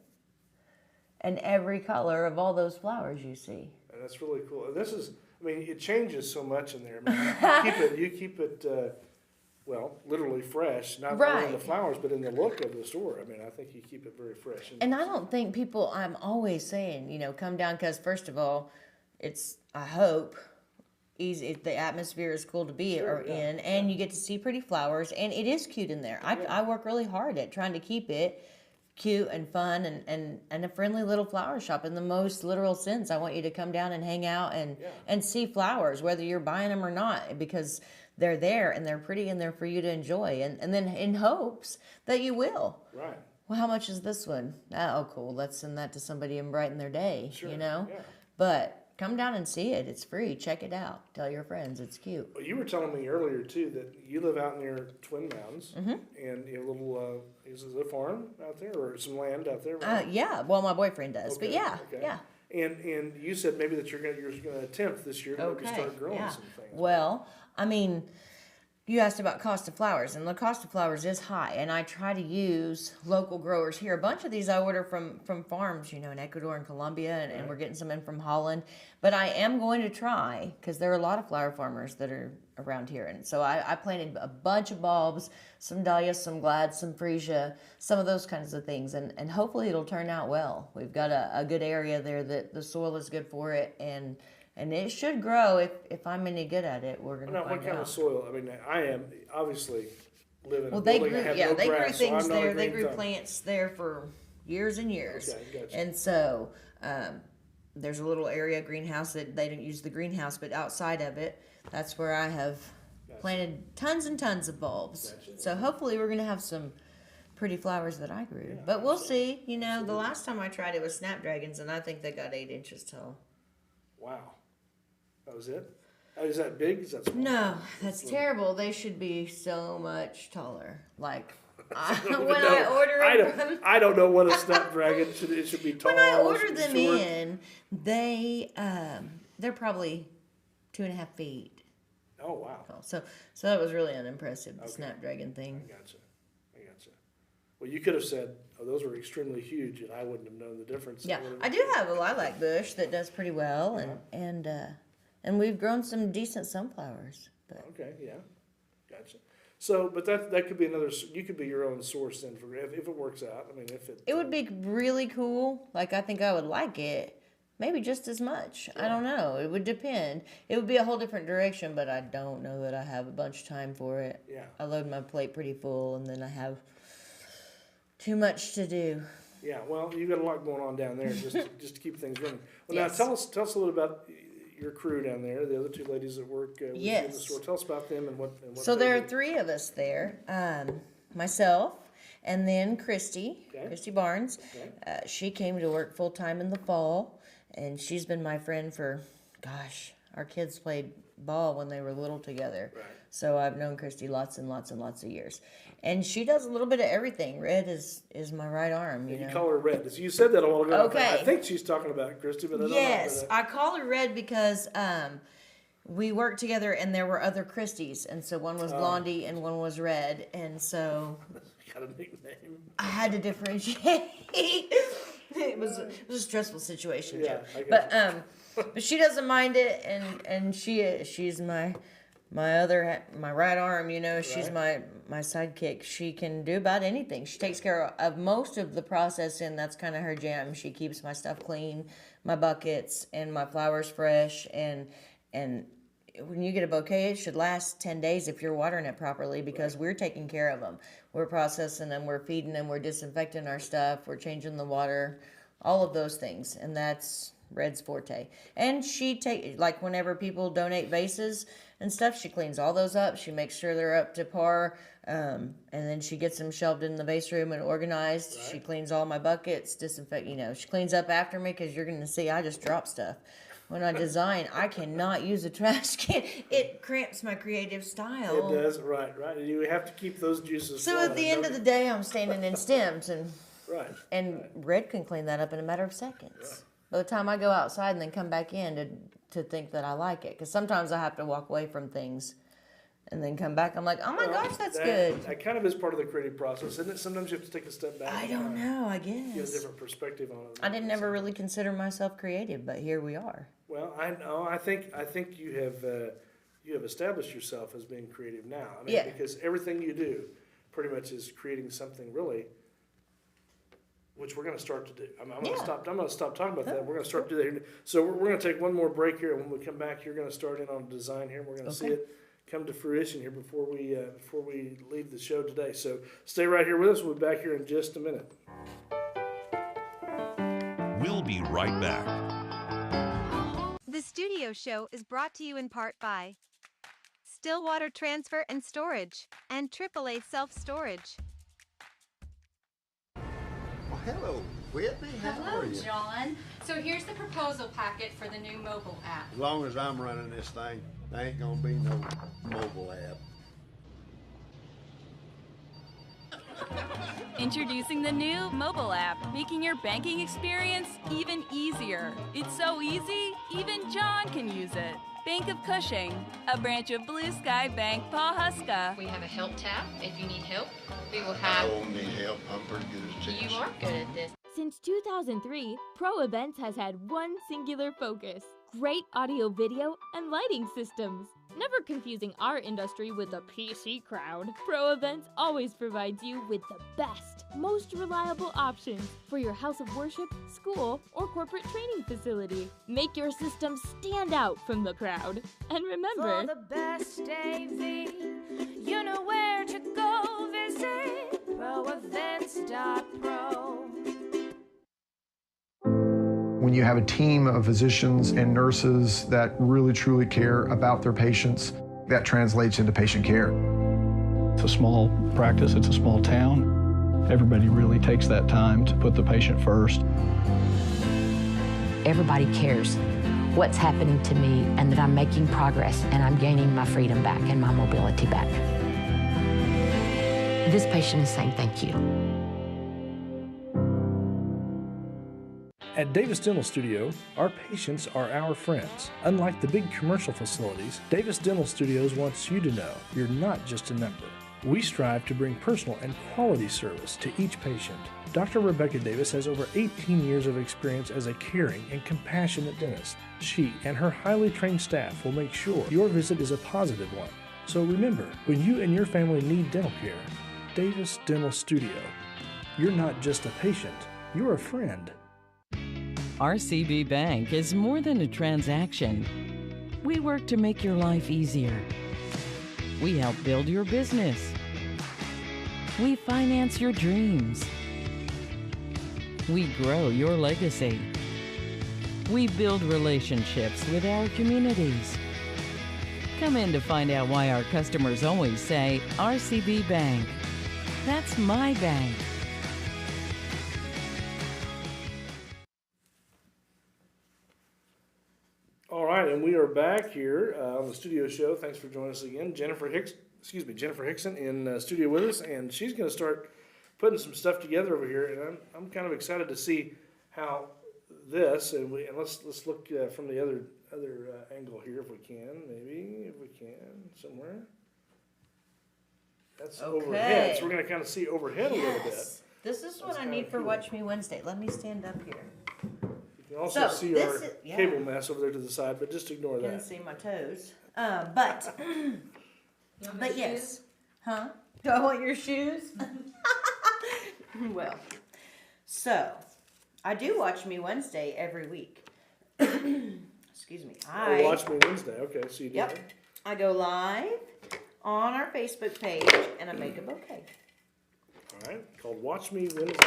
And every color of all those flowers you see. And that's really cool. And this is, I mean, it changes so much in there. I mean, you keep it, well, literally fresh. Not only in the flowers, but in the look of the store. I mean, I think you keep it very fresh. And I don't think people, I'm always saying, you know, come down because, first of all, it's, I hope, easy. The atmosphere is cool to be in, and you get to see pretty flowers, and it is cute in there. I work really hard at trying to keep it cute and fun and a friendly little flower shop in the most literal sense. I want you to come down and hang out and see flowers, whether you're buying them or not, because they're there and they're pretty and they're for you to enjoy, and then in hopes that you will. Right. Well, how much is this one? Oh, cool. Let's send that to somebody and brighten their day, Sure. you know? Yeah. But come down and see it. It's free. Check it out. Tell your friends. It's cute. Well, you were telling me earlier, too, that you live out near Twin Mounds, and you have a little, is it a farm out there or some land out there? Right? Yeah. Well, my boyfriend does, but yeah. And you said maybe that you're gonna attempt this year to maybe start growing some things. Well, I mean, you asked about cost of flowers, and the cost of flowers is high, and I try to use local growers here. A bunch of these I order from farms, you know, in Ecuador and Colombia, and we're getting some in from Holland. But I am going to try, because there are a lot of flower farmers that are around here. And so I planted a bunch of bulbs, some dahlias, some glads, some freesia, some of those kinds of things. And hopefully it'll turn out well. We've got a good area there that the soil is good for it. And it should grow if I'm any good at it. We're going to find out. What kind of soil? I mean, I am obviously living in a they building. grew, they grew things there. They grew thumb. plants there for years and years. Okay, gotcha. And so there's a little area greenhouse that they didn't use the greenhouse, but outside of it, that's where I have planted tons and tons of bulbs. So hopefully we're going to have some pretty flowers that I grew. But we'll see. You know, the last time I tried it was snapdragons, and I think they got 8 inches tall. Wow. That was it? Is that big? Is that small? No, that's terrible. They should be so much taller. Like, when I don't know what a snapdragon should. It should be tall. When I ordered them short. in, they're probably 2.5 feet. Oh wow! So that was really unimpressive. The snapdragon thing. I gotcha. Well, you could have said, "Oh, those were extremely huge," and I wouldn't have known the difference. Yeah, I do have a lilac bush that does pretty well, and we've grown some decent sunflowers. But. Okay, yeah, gotcha. So, but that could be another. You could be your own source then for if it works out. I mean, if it would be really cool. Like I think I would like it. Maybe just as much. Yeah. I don't know. It would depend. It would be a whole different direction, but I don't know that I have a bunch of time for it. Yeah. I load my plate pretty full, and then I have too much to do. Yeah. Well, you've got a lot going on down there just to keep things running. Well, yes. Now tell us a little about your crew down there. The other two ladies that work with you in the store. Tell us about them and what. So there are 3 of us there. Myself. And then Christy Barnes. Okay. She came to work full time in the fall. And she's been my friend for, gosh, our kids played ball when they were little together. Right. So I've known Christy lots and lots and lots of years. And she does a little bit of everything. Red is my right arm, you know. You call her Red. You said that a while ago. Okay. I think she's talking about Christy, but I don't know. Yes, I call her Red because we worked together, and there were other Christies, and so one was Blondie and one was Red, and so Got a nickname. I had to differentiate. It was a stressful situation, Yeah, Joe. I But she doesn't mind it, and she's my right arm. You know, she's my sidekick. She can do about anything. She takes care of most of the processing. That's kind of her jam. She keeps my stuff clean, my buckets, and my flowers fresh, and when you get a bouquet, it should last 10 days if you're watering it properly, because we're taking care of them. We're processing them, we're feeding them, we're disinfecting our stuff, we're changing the water, all of those things. And that's Red's forte. And she like whenever people donate vases and stuff, she cleans all those up. She makes sure they're up to par. And then she gets them shelved in the vase room and organized. Right. She cleans all my buckets, disinfect, she cleans up after me, because you're going to see I just drop stuff. When I design, I cannot use a trash can. It cramps my creative style. It does, right. You have to keep those juices So flowing. at the end of the day, I'm standing in stems, and right. Red can clean that up in a matter of seconds. Right. By the time I go outside and then come back in to think that I like it, because sometimes I have to walk away from things and then come back. I'm like, oh my gosh, that's good. That kind of is part of the creative process, isn't it? Sometimes you have to take a step back. I don't know, I guess. Get a different perspective on it. I didn't ever really consider myself creative, but here we are. Well, I know. I think you have established yourself as being creative now. I mean, yeah. Because everything you do pretty much is creating something really, which we're going to start to do. I'm going to stop talking about that. We're going to start to do that here. So we're going to take one more break here, and when we come back, you're going to start in on design here. We're going to see it come to fruition here before we leave the show today. So stay right here with us. We'll be back here in just a minute. We'll be right back. The Studio Show is brought to you in part by Stillwater Transfer and Storage and AAA Self-Storage. Well, hello, Whitney. How Hello, are you? John. So here's the proposal packet for the new mobile app. As long as I'm running this thing, there ain't gonna be no mobile app. Introducing the new mobile app, making your banking experience even easier. It's so easy, even John can use it. Bank of Cushing, a branch of Blue Sky Bank, Pawhuska. We have a help tab if you need help. We will have... I don't need help. I'm pretty good at this. You are good at this. Since 2003, Pro Events has had one singular focus: great audio, video, and lighting systems. Never confusing our industry with the PC crowd, Pro Events always provides you with the best, most reliable options for your house of worship, school, or corporate training facility. Make your system stand out from the crowd. And remember, for the best AV, you know where to go. Visit proevents.pro. When you have a team of physicians and nurses that really truly care about their patients, that translates into patient care. It's a small practice, it's a small town. Everybody really takes that time to put the patient first. Everybody cares what's happening to me and that I'm making progress and I'm gaining my freedom back and my mobility back. This patient is saying thank you. At Davis Dental Studio, our patients are our friends. Unlike the big commercial facilities, Davis Dental Studios wants you to know you're not just a number. We strive to bring personal and quality service to each patient. Dr. Rebecca Davis has over 18 years of experience as a caring and compassionate dentist. She and her highly trained staff will make sure your visit is a positive one. So remember, when you and your family need dental care, Davis Dental Studio. You're not just a patient, you're a friend. RCB Bank is more than a transaction. We work to make your life easier. We help build your business. We finance your dreams. We grow your legacy. We build relationships with our communities. Come in to find out why our customers always say, RCB Bank. That's my bank. All right, and we are back here on the Studio Show. Thanks for joining us again. Jennifer Hixon in studio with us, and she's going to start putting some stuff together over here. And I'm kind of excited to see how this, and let's look from the other other angle here if we can, maybe, if we can, somewhere. That's overhead, so we're going to kind of see overhead a little bit. This is what I need for Watch Me Wednesday. Let me stand up here. You can also see our cable mess over there to the side, but just ignore that. You can see my toes. But yes. Huh? Do I want your shoes? Well, so I do Watch Me Wednesday every week. Excuse me. Watch Me Wednesday. Okay, so you do that. I go live on our Facebook page and I make a bouquet. All right, called Watch Me Wednesday.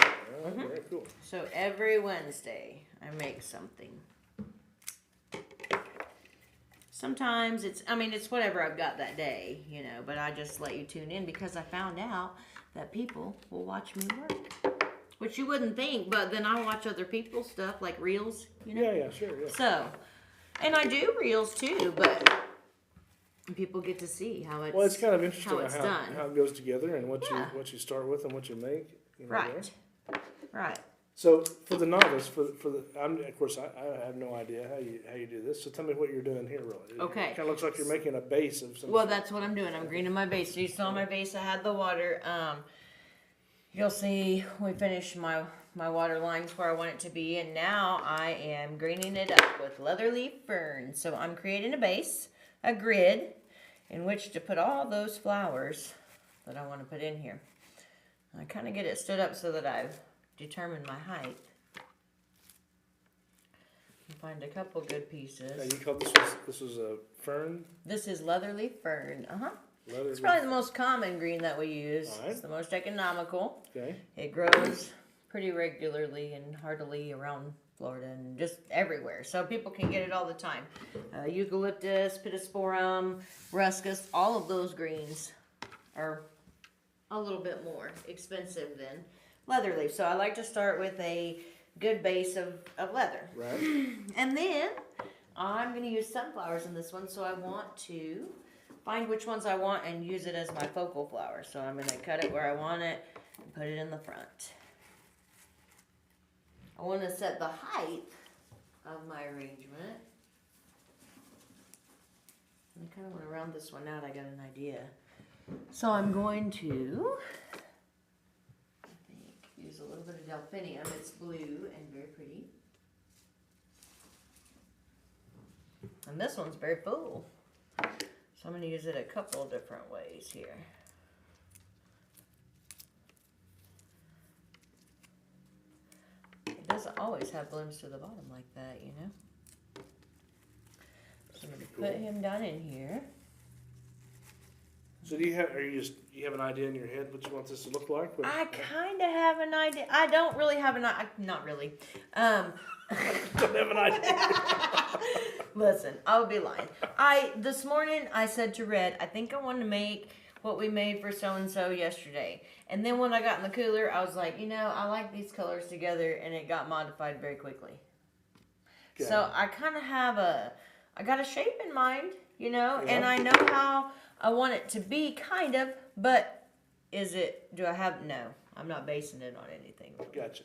All right, very cool. So every Wednesday I make something. Sometimes it's whatever I've got that day, you know, but I just let you tune in because I found out that people will watch me work. Which you wouldn't think, but then I watch other people's stuff like reels, you know? Yeah, sure, yeah. So, and I do reels too, but people get to see how it's Well, it's kind of interesting how it's done. How it goes together and what you start with and what you make. You know, Right. Right. So for the novice, of course I have no idea how you do this. So tell me what you're doing here, really. Okay. It kind of looks like you're making a base of some. Well, that's what I'm doing. I'm greening my base. So you saw my base. I had the water. You'll see we finished my water lines where I want it to be, and now I am greening it up with leatherleaf fern. So I'm creating a base, a grid, in which to put all those flowers that I want to put in here. I kind of get it stood up so that I've determined my height. You find a couple good pieces. Now you called this was a fern? This is leatherleaf fern. Leatherleaf. It's probably the most common green that we use. All right. It's the most economical. Okay. It grows pretty regularly and heartily around Florida and just everywhere. So people can get it all the time. Eucalyptus, pittosporum, ruscus, all of those greens are a little bit more expensive than leatherleaf. So I like to start with a good base of leather. Right. And then I'm going to use sunflowers in this one, so I want to find which ones I want and use it as my focal flower. So I'm going to cut it where I want it and put it in the front. I want to set the height of my arrangement. I kind of want to round this one out. I got an idea. So I'm going to, use a little bit of delphinium. It's blue and very pretty. And this one's very full. So I'm going to use it a couple of different ways here. It doesn't always have blooms to the bottom like that, you know. So I'm going to put him down in here. So do you have an idea in your head what you want this to look like? I kind of have an idea. I don't really have an idea. Not really. Don't have an idea. Listen, I would be lying. This morning I said to Red, I think I want to make what we made for so-and-so yesterday. And then when I got in the cooler, I was like, you know, I like these colors together, and it got modified very quickly. Okay. So I kind of have I got a shape in mind, you know, and I know how I want it to be, kind of, but no, I'm not basing it on anything. Gotcha.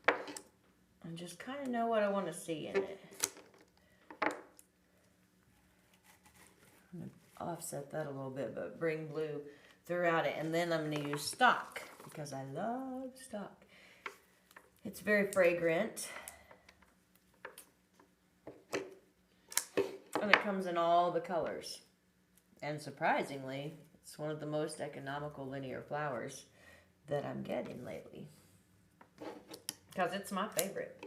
I just kind of know what I want to see in it. I'm going to offset that a little bit, but bring blue throughout it. And then I'm going to use stock, because I love stock. It's very fragrant. And it comes in all the colors. And surprisingly, it's one of the most economical linear flowers that I'm getting lately. Because it's my favorite.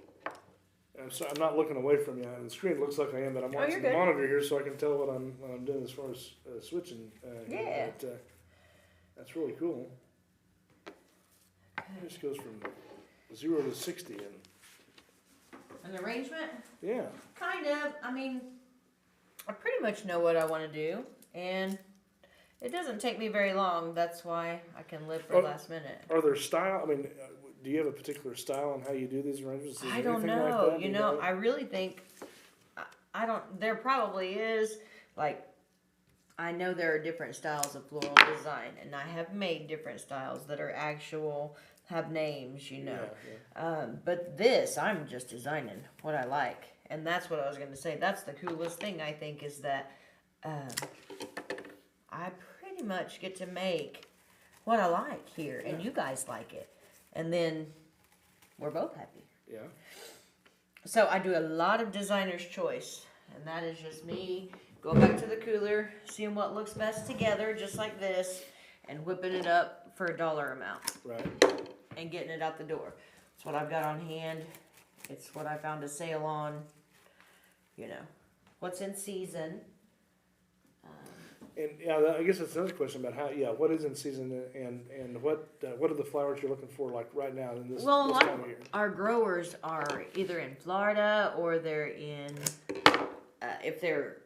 I'm not looking away from you on the screen. It looks like I am, but I'm watching the monitor here so I can tell what I'm doing as far as switching. Yeah. But, that's really cool. It just goes from 0 to 60. An arrangement? Yeah. Kind of. I mean, I pretty much know what I want to do. And it doesn't take me very long. That's why I can live for last minute. Are there style? I mean, do you have a particular style on how you do these arrangements? I don't know. Like that? I really think I don't. There probably is. Like, I know there are different styles of floral design, and I have made different styles that are have names, you know. Yeah. But this, I'm just designing what I like, And that's what I was going to say. That's the coolest thing, I think, is that I pretty much get to make what I like here, and you guys like it. And then we're both happy. Yeah. So I do a lot of designer's choice, and that is just me going back to the cooler, seeing what looks best together, just like this, and whipping it up for a dollar amount. Right. And getting it out the door. It's what I've got on hand. It's what I found a sale on. You know, what's in season. And yeah, I guess that's another question about how. Yeah, what is in season and what are the flowers you're looking for like right now in this, Well, a this lot time of of year? our growers are either in Florida or they're in, if they're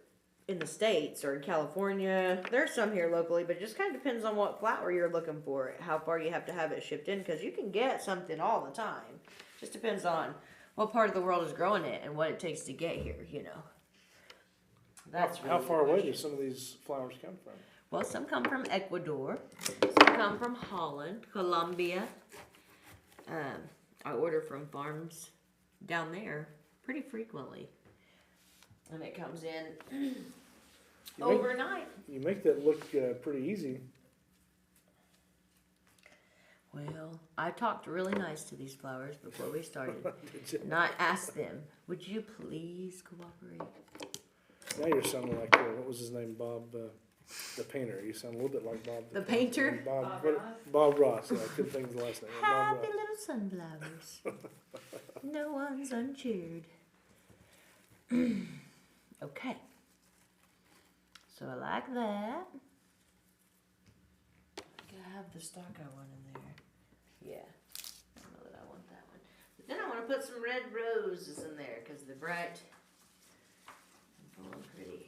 in the States or in California. There's some here locally, but it just kind of depends on what flower you're looking for, how far you have to have it shipped in, because you can get something all the time. Just depends on what part of the world is growing it and what it takes to get here, you know. That's How really far the away question. do some of these flowers come from? Well, some come from Ecuador, some come from Holland, Colombia. I order from farms down there pretty frequently. And it comes in overnight. You make that look pretty easy. Well, I talked really nice to these flowers before we started. And I asked them, would you please cooperate? Now you're sounding like, what was his name, Bob, the painter. You sound a little bit like Bob. The painter? Bob Ross. Yeah, I couldn't think of the last name. Bob Happy Ross. little sunflowers. No one's uncheered. Okay. So I like that. I think I have the Stocko one in there. Yeah. I don't know that I want that one. But then I want to put some red roses in there because they're bright and full and pretty.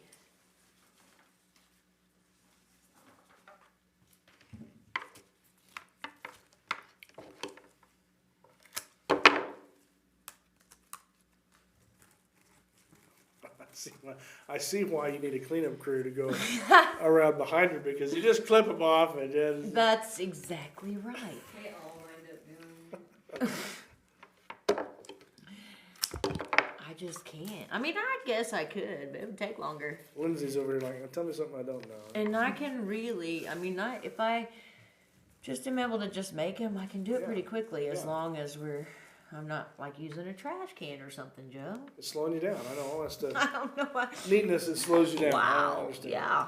I see why you need a cleanup crew to go around behind her, because you just clip them off and then. That's exactly right. They all wind up doing. I just can't. I mean, I guess I could, but it would take longer. Lindsay's over here like, tell me something I don't know. And I can really, I mean, if I just am able to just make them, I can do it pretty quickly as long as I'm not like using a trash can or something, Joe. It's slowing you down. I know all that stuff. I don't know why. Neatness, it slows you down. I Wow. understand. Yeah.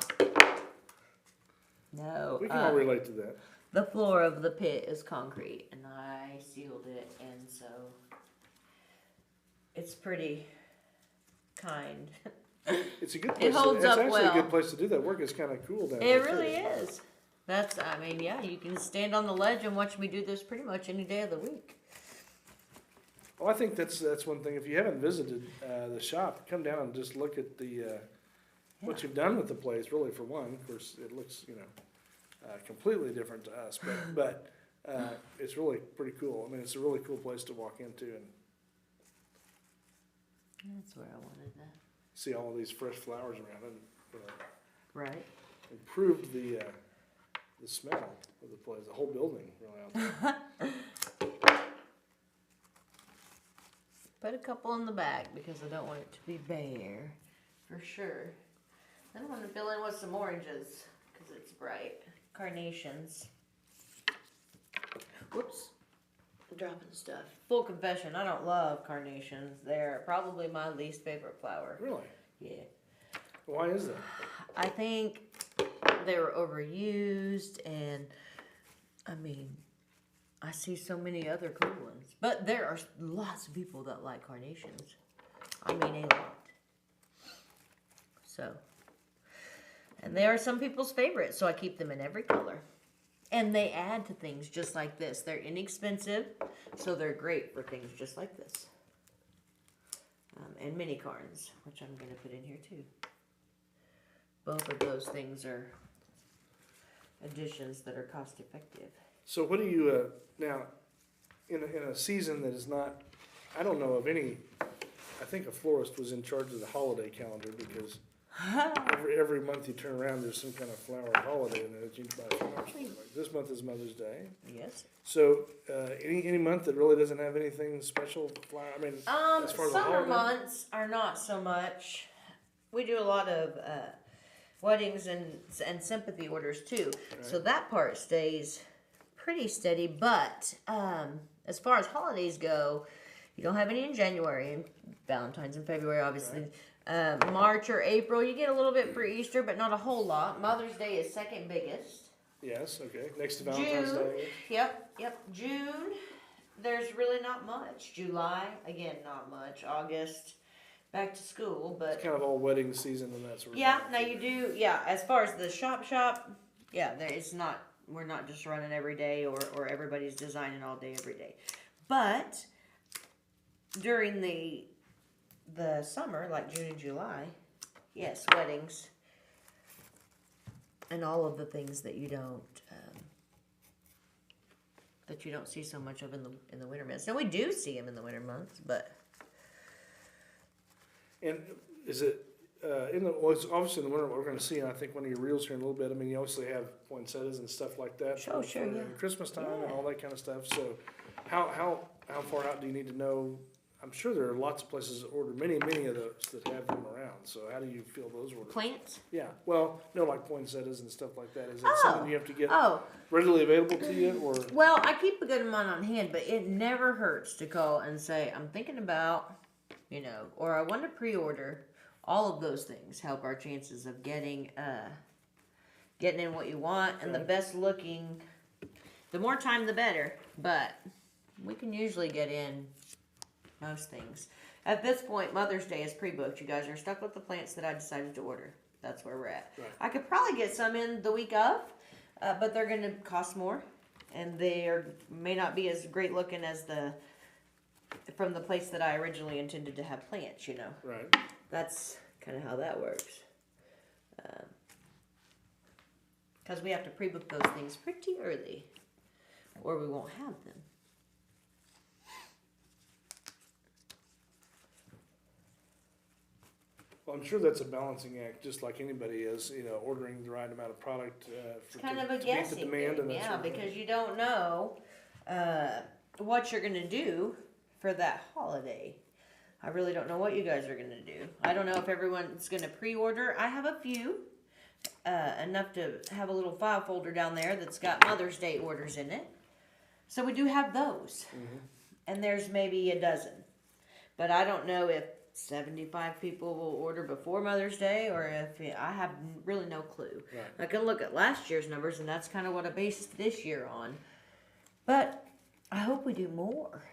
No. We can all relate to that. The floor of the pit is concrete, and I sealed it, and so it's pretty kind. It's a good place. It holds it's up actually well. a good place to do that work. It's kind of cool down It there. really is. I mean, yeah, you can stand on the ledge and watch me do this pretty much any day of the week. Well, I think that's one thing. If you haven't visited the shop, come down and just look at the what you've done with the place. Really, for one, of course, it looks completely different to us, but it's really pretty cool. I mean, it's a really cool place to walk into and That's where I wanted that. see all of these fresh flowers around and Right. improved the smell of the place, the whole building really out there. Put a couple in the bag because I don't want it to be bare, for sure. Then I want to fill in with some oranges because it's bright. Carnations. Whoops. I'm dropping stuff. Full confession, I don't love carnations. They're probably my least favorite flower. Really? Yeah. Why is that? I think they were overused, and I mean, I see so many other cool ones. But there are lots of people that like carnations. I mean, a lot. So, and they are some people's favorites, so I keep them in every color. And they add to things just like this. They're inexpensive, so they're great for things just like this. And mini carns, which I'm going to put in here too. Both of those things are additions that are cost effective. So what do you now in a season that is not? I don't know of any. I think a florist was in charge of the holiday calendar because every month you turn around, there's some kind of flower holiday in there that you can buy flowers for. Like this month is Mother's Day. Yes. So, any month that really doesn't have anything special flower, I mean, as far as the summer holiday? months are not so much. We do a lot of weddings and sympathy orders too, so that part stays pretty steady. But as far as holidays go, you don't have any in January, and Valentine's in February, obviously. March or April, you get a little bit for Easter, but not a whole lot. Mother's Day is second biggest. Yes, okay. Next to Valentine's June, Day. yep. June, there's really not much. July, again, not much. August, back to school, but It's kind of all wedding season and that sort of yeah, thing. now you do, yeah, as far as the shop, yeah, it's not, we're not just running every day or everybody's designing all day, every day. But during the summer, like June and July, yes, weddings and all of the things that you don't see so much of in the winter months. Now we do see them in the winter months, but And is it well, it's obviously in the winter, we're going to see, and I think one of your reels here in a little bit. I mean, you obviously have poinsettias and stuff like that Sure, yeah. Christmas time and all that kind of stuff. So, how far out do you need to know? I'm sure there are lots of places that order many of those that have them around. So, how do you feel those orders? plants. Yeah, well, no, like poinsettias and stuff like that. Is that something you have to get Oh. readily available to you, or? Well, I keep a good amount on hand, but it never hurts to call and say, I'm thinking about, or I want to pre-order. All of those things help our chances of getting in what you want, and the best looking, the more time the better, but we can usually get in most things. At this point, Mother's Day is pre-booked. You guys are stuck with the plants that I decided to order. That's where we're at. Right. I could probably get some in the week of, but they're going to cost more, and they may not be as great looking as from the place that I originally intended to have plants, Right. That's kind of how that works. Because we have to pre-book those things pretty early, or we won't have them. Well, I'm sure that's a balancing act, just like anybody is, ordering the right amount of product It's kind of a to meet the guessing demand game, and that yeah, sort of thing. because you don't know what you're going to do for that holiday. I really don't know what you guys are going to do. I don't know if everyone's going to pre-order. I have a few, enough to have a little file folder down there that's got Mother's Day orders in it. So we do have those. Mm-hmm. And there's maybe a dozen. But I don't know if 75 people will order before Mother's Day, or if I have really no clue. Right. I can look at last year's numbers, and that's kind of what I based this year on. But I hope we do more.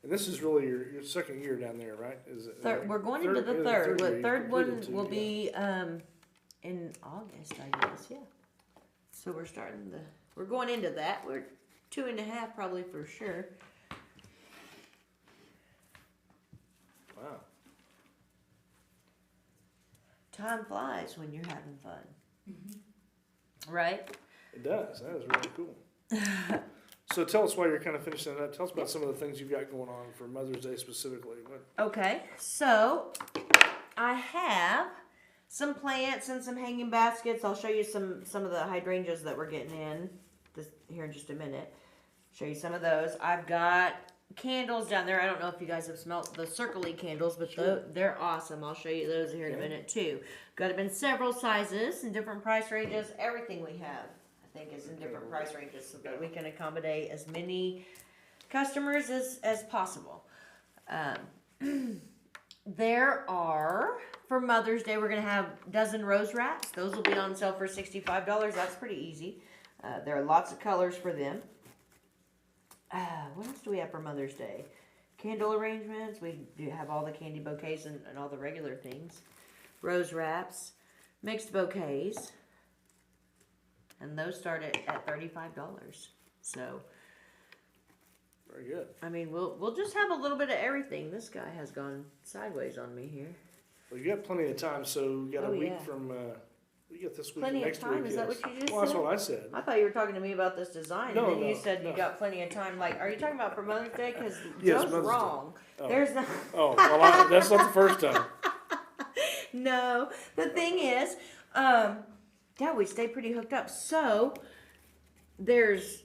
And this is really your second year down there, right? Is it? We're going into the third. year The you third one completed will too, be in August, I guess. Yeah. So we're going into that. We're 2.5 probably for sure. Wow. Time flies when you're having fun. Right? It does. That is really cool. So tell us while you're kind of finishing that up. Tell us about some of the things you've got going on for Mother's Day specifically. Okay, so I have some plants and some hanging baskets. I'll show you some of the hydrangeas that we're getting in here in just a minute. Show you some of those. I've got candles down there. I don't know if you guys have smelled the circle-y candles, but they're awesome. I'll show you those here in a minute too. Got them in several sizes and different price ranges. Everything we have, I think, is in different price ranges so that we can accommodate as many customers as possible. There are, for Mother's Day, we're going to have dozen rose wraps. Those will be on sale for $65. That's pretty easy. There are lots of colors for them. What else do we have for Mother's Day? Candle arrangements. We do have all the candy bouquets and all the regular things. Rose wraps. Mixed bouquets. And those start at $35. So, very good. I mean, we'll just have a little bit of everything. This guy has gone sideways on me here. Well, you got plenty of time, so you got a week yeah. from... we get this week Plenty and next of time? week. Is that what you just Well, said? that's what I said. I thought you were talking to me about this design, No, and then you no, said no. you got plenty of time. Like, are you talking about for Mother's Day? Because Yes, Joe's Mother's Day. wrong. Oh. There's no... Oh, well, that's not the first time. No. The thing is, Yeah, we stay pretty hooked up. So there's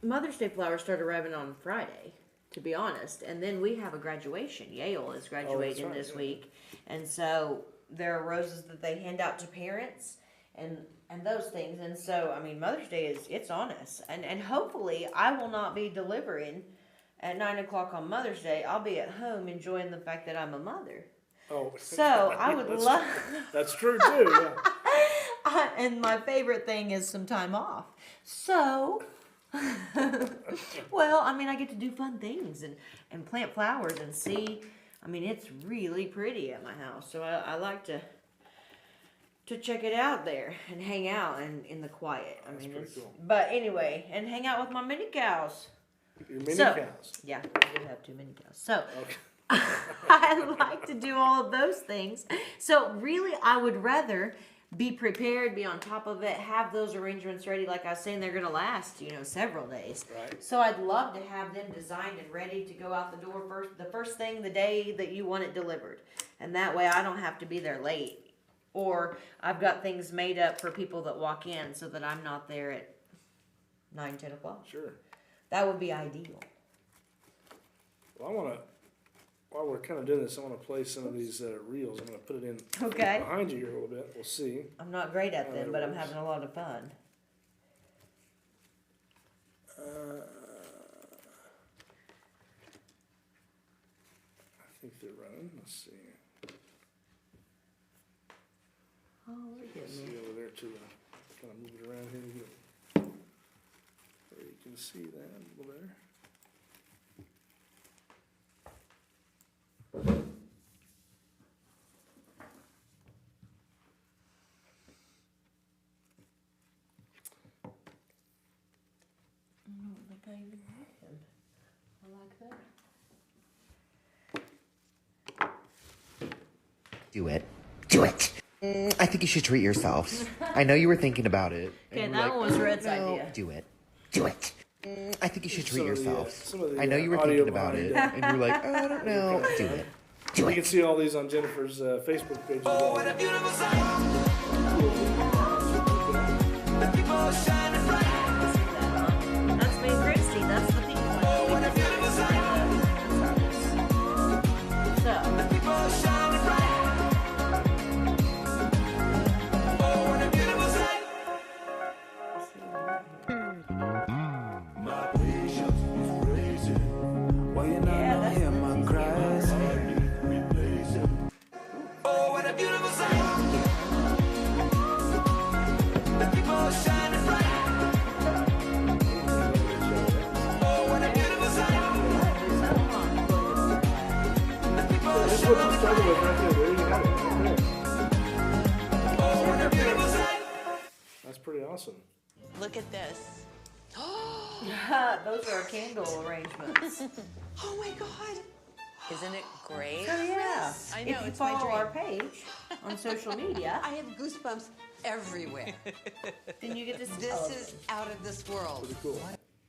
Mother's Day flowers start arriving on Friday, to be honest, and then we have a graduation. Yale is graduating this week, and so there are roses that they hand out to parents and those things. And so, I mean, Mother's Day it's on us, and hopefully I will not be delivering at 9 o'clock on Mother's Day. I'll be at home enjoying the fact that I'm a mother. Oh, so I would love. That's true too. Yeah. And my favorite thing is some time off. So, well, I mean, I get to do fun things and plant flowers and see. I mean, it's really pretty at my house. So I like to check it out there and hang out in the quiet. I mean, it's cool. But anyway, and hang out with my mini cows. Your mini cows? Yeah, I do have 2 mini cows. So. Okay. I like to do all of those things. So really, I would rather be prepared, be on top of it, have those arrangements ready. Like I was saying, they're going to last, several days. Right. So I'd love to have them designed and ready to go out the door the first thing the day that you want it delivered. And that way I don't have to be there late. Or I've got things made up for people that walk in so that I'm not there at 9, 10 o'clock. Sure. That would be ideal. Well, while we're kind of doing this, I want to play some of these reels. I'm going to put it in behind you here a little bit. We'll see. I'm not great at them, but I'm having a lot of fun. I think they're running. Let's see. Oh, look at Let's me. see over there too. Kind of move it around here. Where you can see that a little better. I even like him. I like that. Do it. Do it. I think you should treat yourselves. I know you were thinking about it. Okay, that one was Red's idea. Do it. Do it. I think you should treat yourselves. The, I know you were thinking about it, and you were like, oh, I don't know. Do it. Do you it. can see all these on Jennifer's Facebook page. Oh, what a beautiful sight. The people shining bright. That's me and Christy. That's the thing. Oh, what a beautiful sight. So. The people shining bright. Oh, what a beautiful sight. My patience is raising. Well, you're not gonna hear my cries. Oh, what a beautiful sight. The people shining bright. Oh, what a beautiful sight. The people That's what you started with right there. There you have it. Oh, what a beautiful sight. That's pretty awesome. Look at this. Those are our candle arrangements. Oh my God. Isn't it great? So yeah, I know, if you it's my follow dream. our page on social media, I have goosebumps everywhere. then you get to see. This is out of this world. Pretty cool.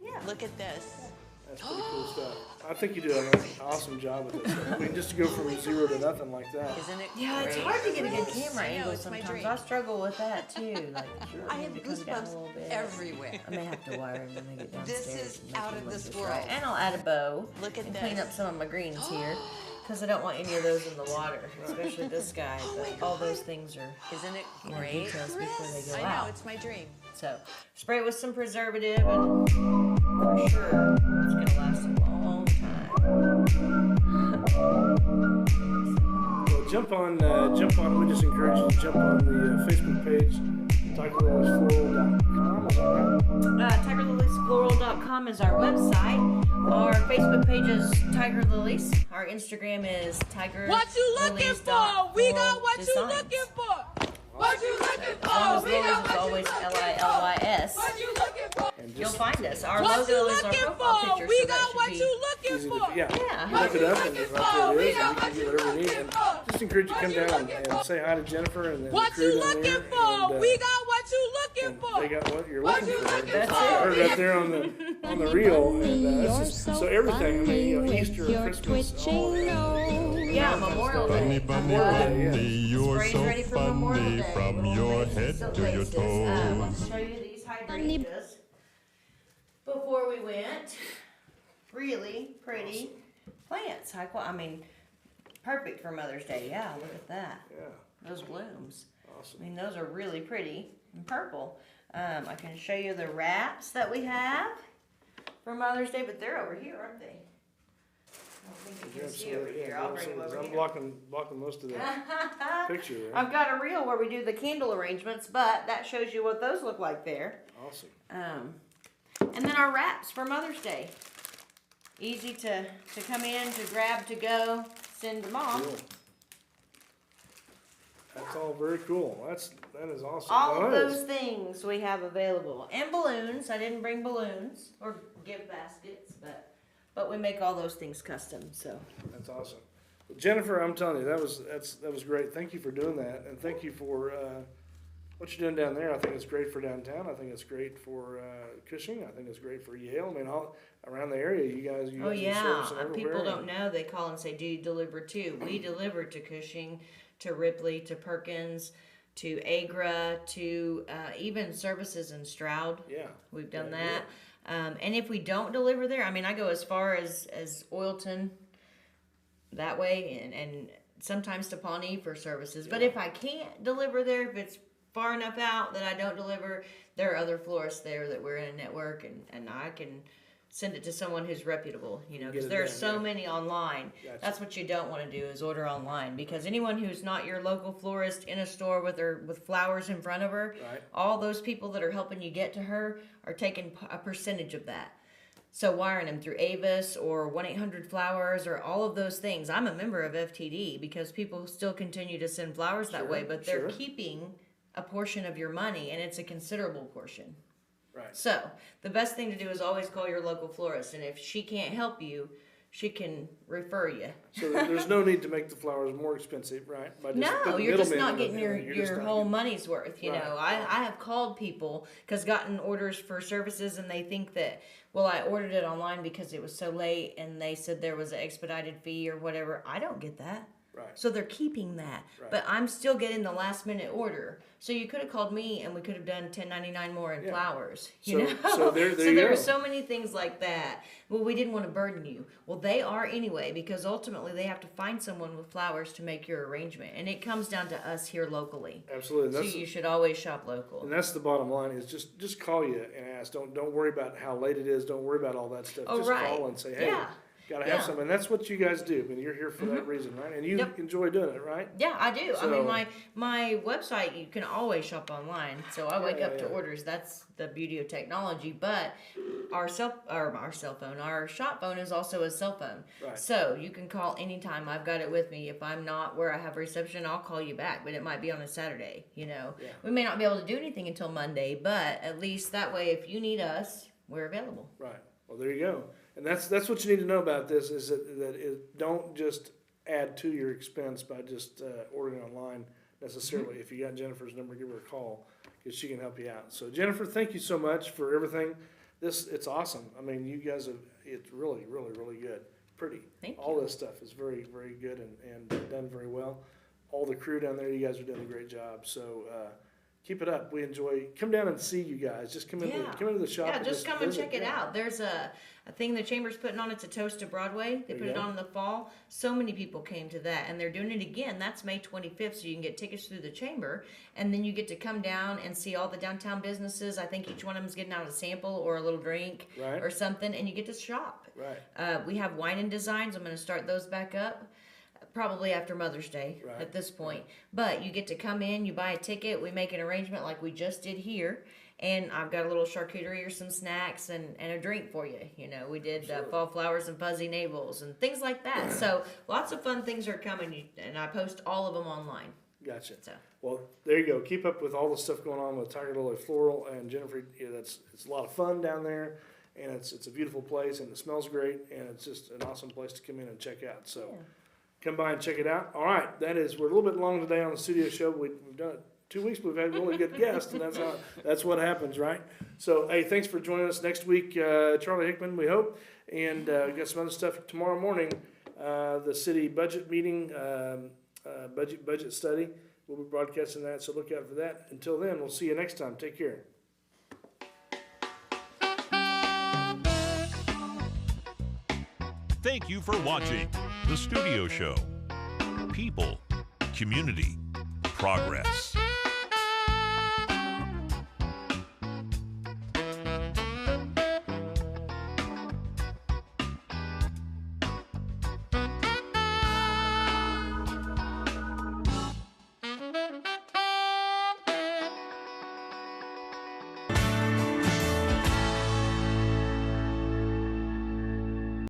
Yeah. Look at this. That's pretty cool stuff. I think you do an awesome job with this. I mean, just to go from 0 to nothing like that. Isn't it Yeah, it's great? hard to get a good camera I know, angle it's my sometimes. dream. I struggle with that too. Like, I have need to come down a goosebumps little bit. everywhere. I may have to wire it when I get downstairs. This is and make out it of look this just world. right. And I'll add a bow. Look at and this. clean up some of my greens here. Because I don't want any of those in the water, especially this guy. But all those things are Isn't it you know, great? details before they go I out. know, it's my dream. So spray it with some preservative, and for sure it's gonna last a long time. Well, jump on. We just encourage you to jump on the Facebook page, TigerLiliesFloral.com. Is that right? TigerLiliesFloral.com is our website. Our Facebook page is Tiger Lilies. Our Instagram is Tiger. What you looking for? We got what you looking for. What you looking As long as for? We Lilies got is what always you looking Lilys. for. What you looking for? You'll find us. Our What logo you is our looking profile for? picture. We so got that what should you be looking Easy for. to, yeah. Yeah. You look it up and right there it is, and you can get whatever you need. And just encourage you to come down and say hi to Jennifer and then What the crew you down looking there. for? And, We got what you looking for. they got what you're What looking you for. looking That's for? it. Heard right there on the reel. And, it's just, so everything. I mean, Easter, Christmas, all Yeah, Memorial Day. You're Spray's so ready for Memorial funny Day. from Little your bases, head silk to your laces. toes. Let's show you these hydrangeas. Before we went, really pretty plants. I mean, perfect for Mother's Day. Yeah, look at that. Yeah. Those blooms. Awesome. I mean, those are really pretty and purple. I can show you the wraps that we have for Mother's Day, but they're over here, aren't they? I don't think you can see over here. I'll bring them over I'm here. blocking most of the picture there. I've got a reel where we do the candle arrangements, but that shows you what those look like there. Awesome. And then our wraps for Mother's Day. Easy to come in, to grab, to go, send to mom. Cool. That's all very cool. That is awesome. All of those things we have available. And balloons. I didn't bring balloons or gift baskets, but we make all those things custom. So That's awesome. Well, Jennifer, I'm telling you, that was great. Thank you for doing that, and thank you for what you're doing down there. I think it's great for downtown. I think it's great for Cushing. I think it's great for Yale. I mean, all around the area, you guys oh are yeah, servicing everywhere. people don't know. They call and say, "Do you deliver to?" We deliver to Cushing, to Ripley, to Perkins, to Agra, to even services in Stroud. Yeah, we've done that. And if we don't deliver there, I mean, I go as far as Oilton that way, and sometimes to Pawnee for services. But if I can't deliver there, if it's far enough out that I don't deliver, there are other florists there that we're in a network, and I can send it to someone who's reputable, you know, because there are so many online. Gotcha. That's what you don't want to do, is order online, because anyone who's not your local florist in a store with flowers in front of her, all those people that are helping you get to her are taking a percentage of that. So wiring them through Avis or 1-800-Flowers or all of those things. I'm a member of FTD because people still continue to send flowers that way, but they're keeping a portion of your money, and it's a considerable portion. Right. So the best thing to do is always call your local florist, and if she can't help you, she can refer you. So there's no need to make the flowers more expensive, right? By just No, putting you're just middlemen not getting in there. your whole money's worth. You Right. know, I have called people because gotten orders for services, and they think that, well, I ordered it online because it was so late, and they said there was an expedited fee or whatever. I don't get that. Right. So they're keeping that, but I'm still getting the last minute order. So you could have called me, and we could have done $10.99 more in flowers. You know, So there so you there go. are so many things like that. Well, we didn't want to burden you. Well, they are anyway, because ultimately they have to find someone with flowers to make your arrangement, and it comes down to us here locally. Absolutely. So you should always shop local. And that's the bottom line, is just call you and ask. Don't worry about how late it is. Don't worry about all that stuff. Oh, just right. call and say, hey, gotta have some. And that's what you guys do. I mean, you're here for that reason, right? And you enjoy doing it, right? Yeah, I do. I So- mean, my website, you can always shop online. So I wake up to orders. That's the beauty of technology. But our shop phone is also a cell phone. Right. So you can call anytime. I've got it with me. If I'm not where I have reception, I'll call you back. But it might be on a Saturday. You know, we may not be able to do anything until Monday, but at least that way, if you need us, we're available. Right. Well, there you go. And that's what you need to know about this, is that it don't just add to your expense by just ordering online necessarily. If you got Jennifer's number, give her a call, because she can help you out. So Jennifer, thank you so much for everything. It's awesome. I mean, you guys have, it's really, really, really good. Pretty. All this stuff is very, very good and done very well. All the crew down there, you guys are doing a great job. So keep it up. We enjoy. Come down and see you guys. Just come into the shop. Yeah, and just come and visit. check it out. There's a thing the Chamber's putting on. It's a Toast to Broadway. They There put you it go. on in the fall. So many people came to that, and they're doing it again. That's May 25th, so you can get tickets through the Chamber, and then you get to come down and see all the downtown businesses. I think each one of them is getting out a sample or a little drink or something, and you get to shop. Right. We have wine and designs. I'm going to start those back up. Probably after Mother's Day at this point. But you get to come in, you buy a ticket, we make an arrangement like we just did here, and I've got a little charcuterie or some snacks and a drink for you. You know, we did fall flowers and fuzzy navels and things like that. So lots of fun things are coming, and I post all of them online. Gotcha. So. Well, there you go. Keep up with all the stuff going on with Tiger Lily Floral and Jennifer. Yeah, it's a lot of fun down there, and it's a beautiful place, and it smells great, and it's just an awesome place to come in and check out. So. Come by and check it out. All right, we're a little bit long today on the studio show. We've done it 2 weeks, but we've had really good guests, and that's what happens, right? So, hey, thanks for joining us next week, Charlie Hickman, we hope, and we've got some other stuff tomorrow morning. the city budget meeting, budget study. We'll be broadcasting that, so look out for that. Until then, we'll see you next time. Take care. Thank you for watching The Studio Show. People, community, progress.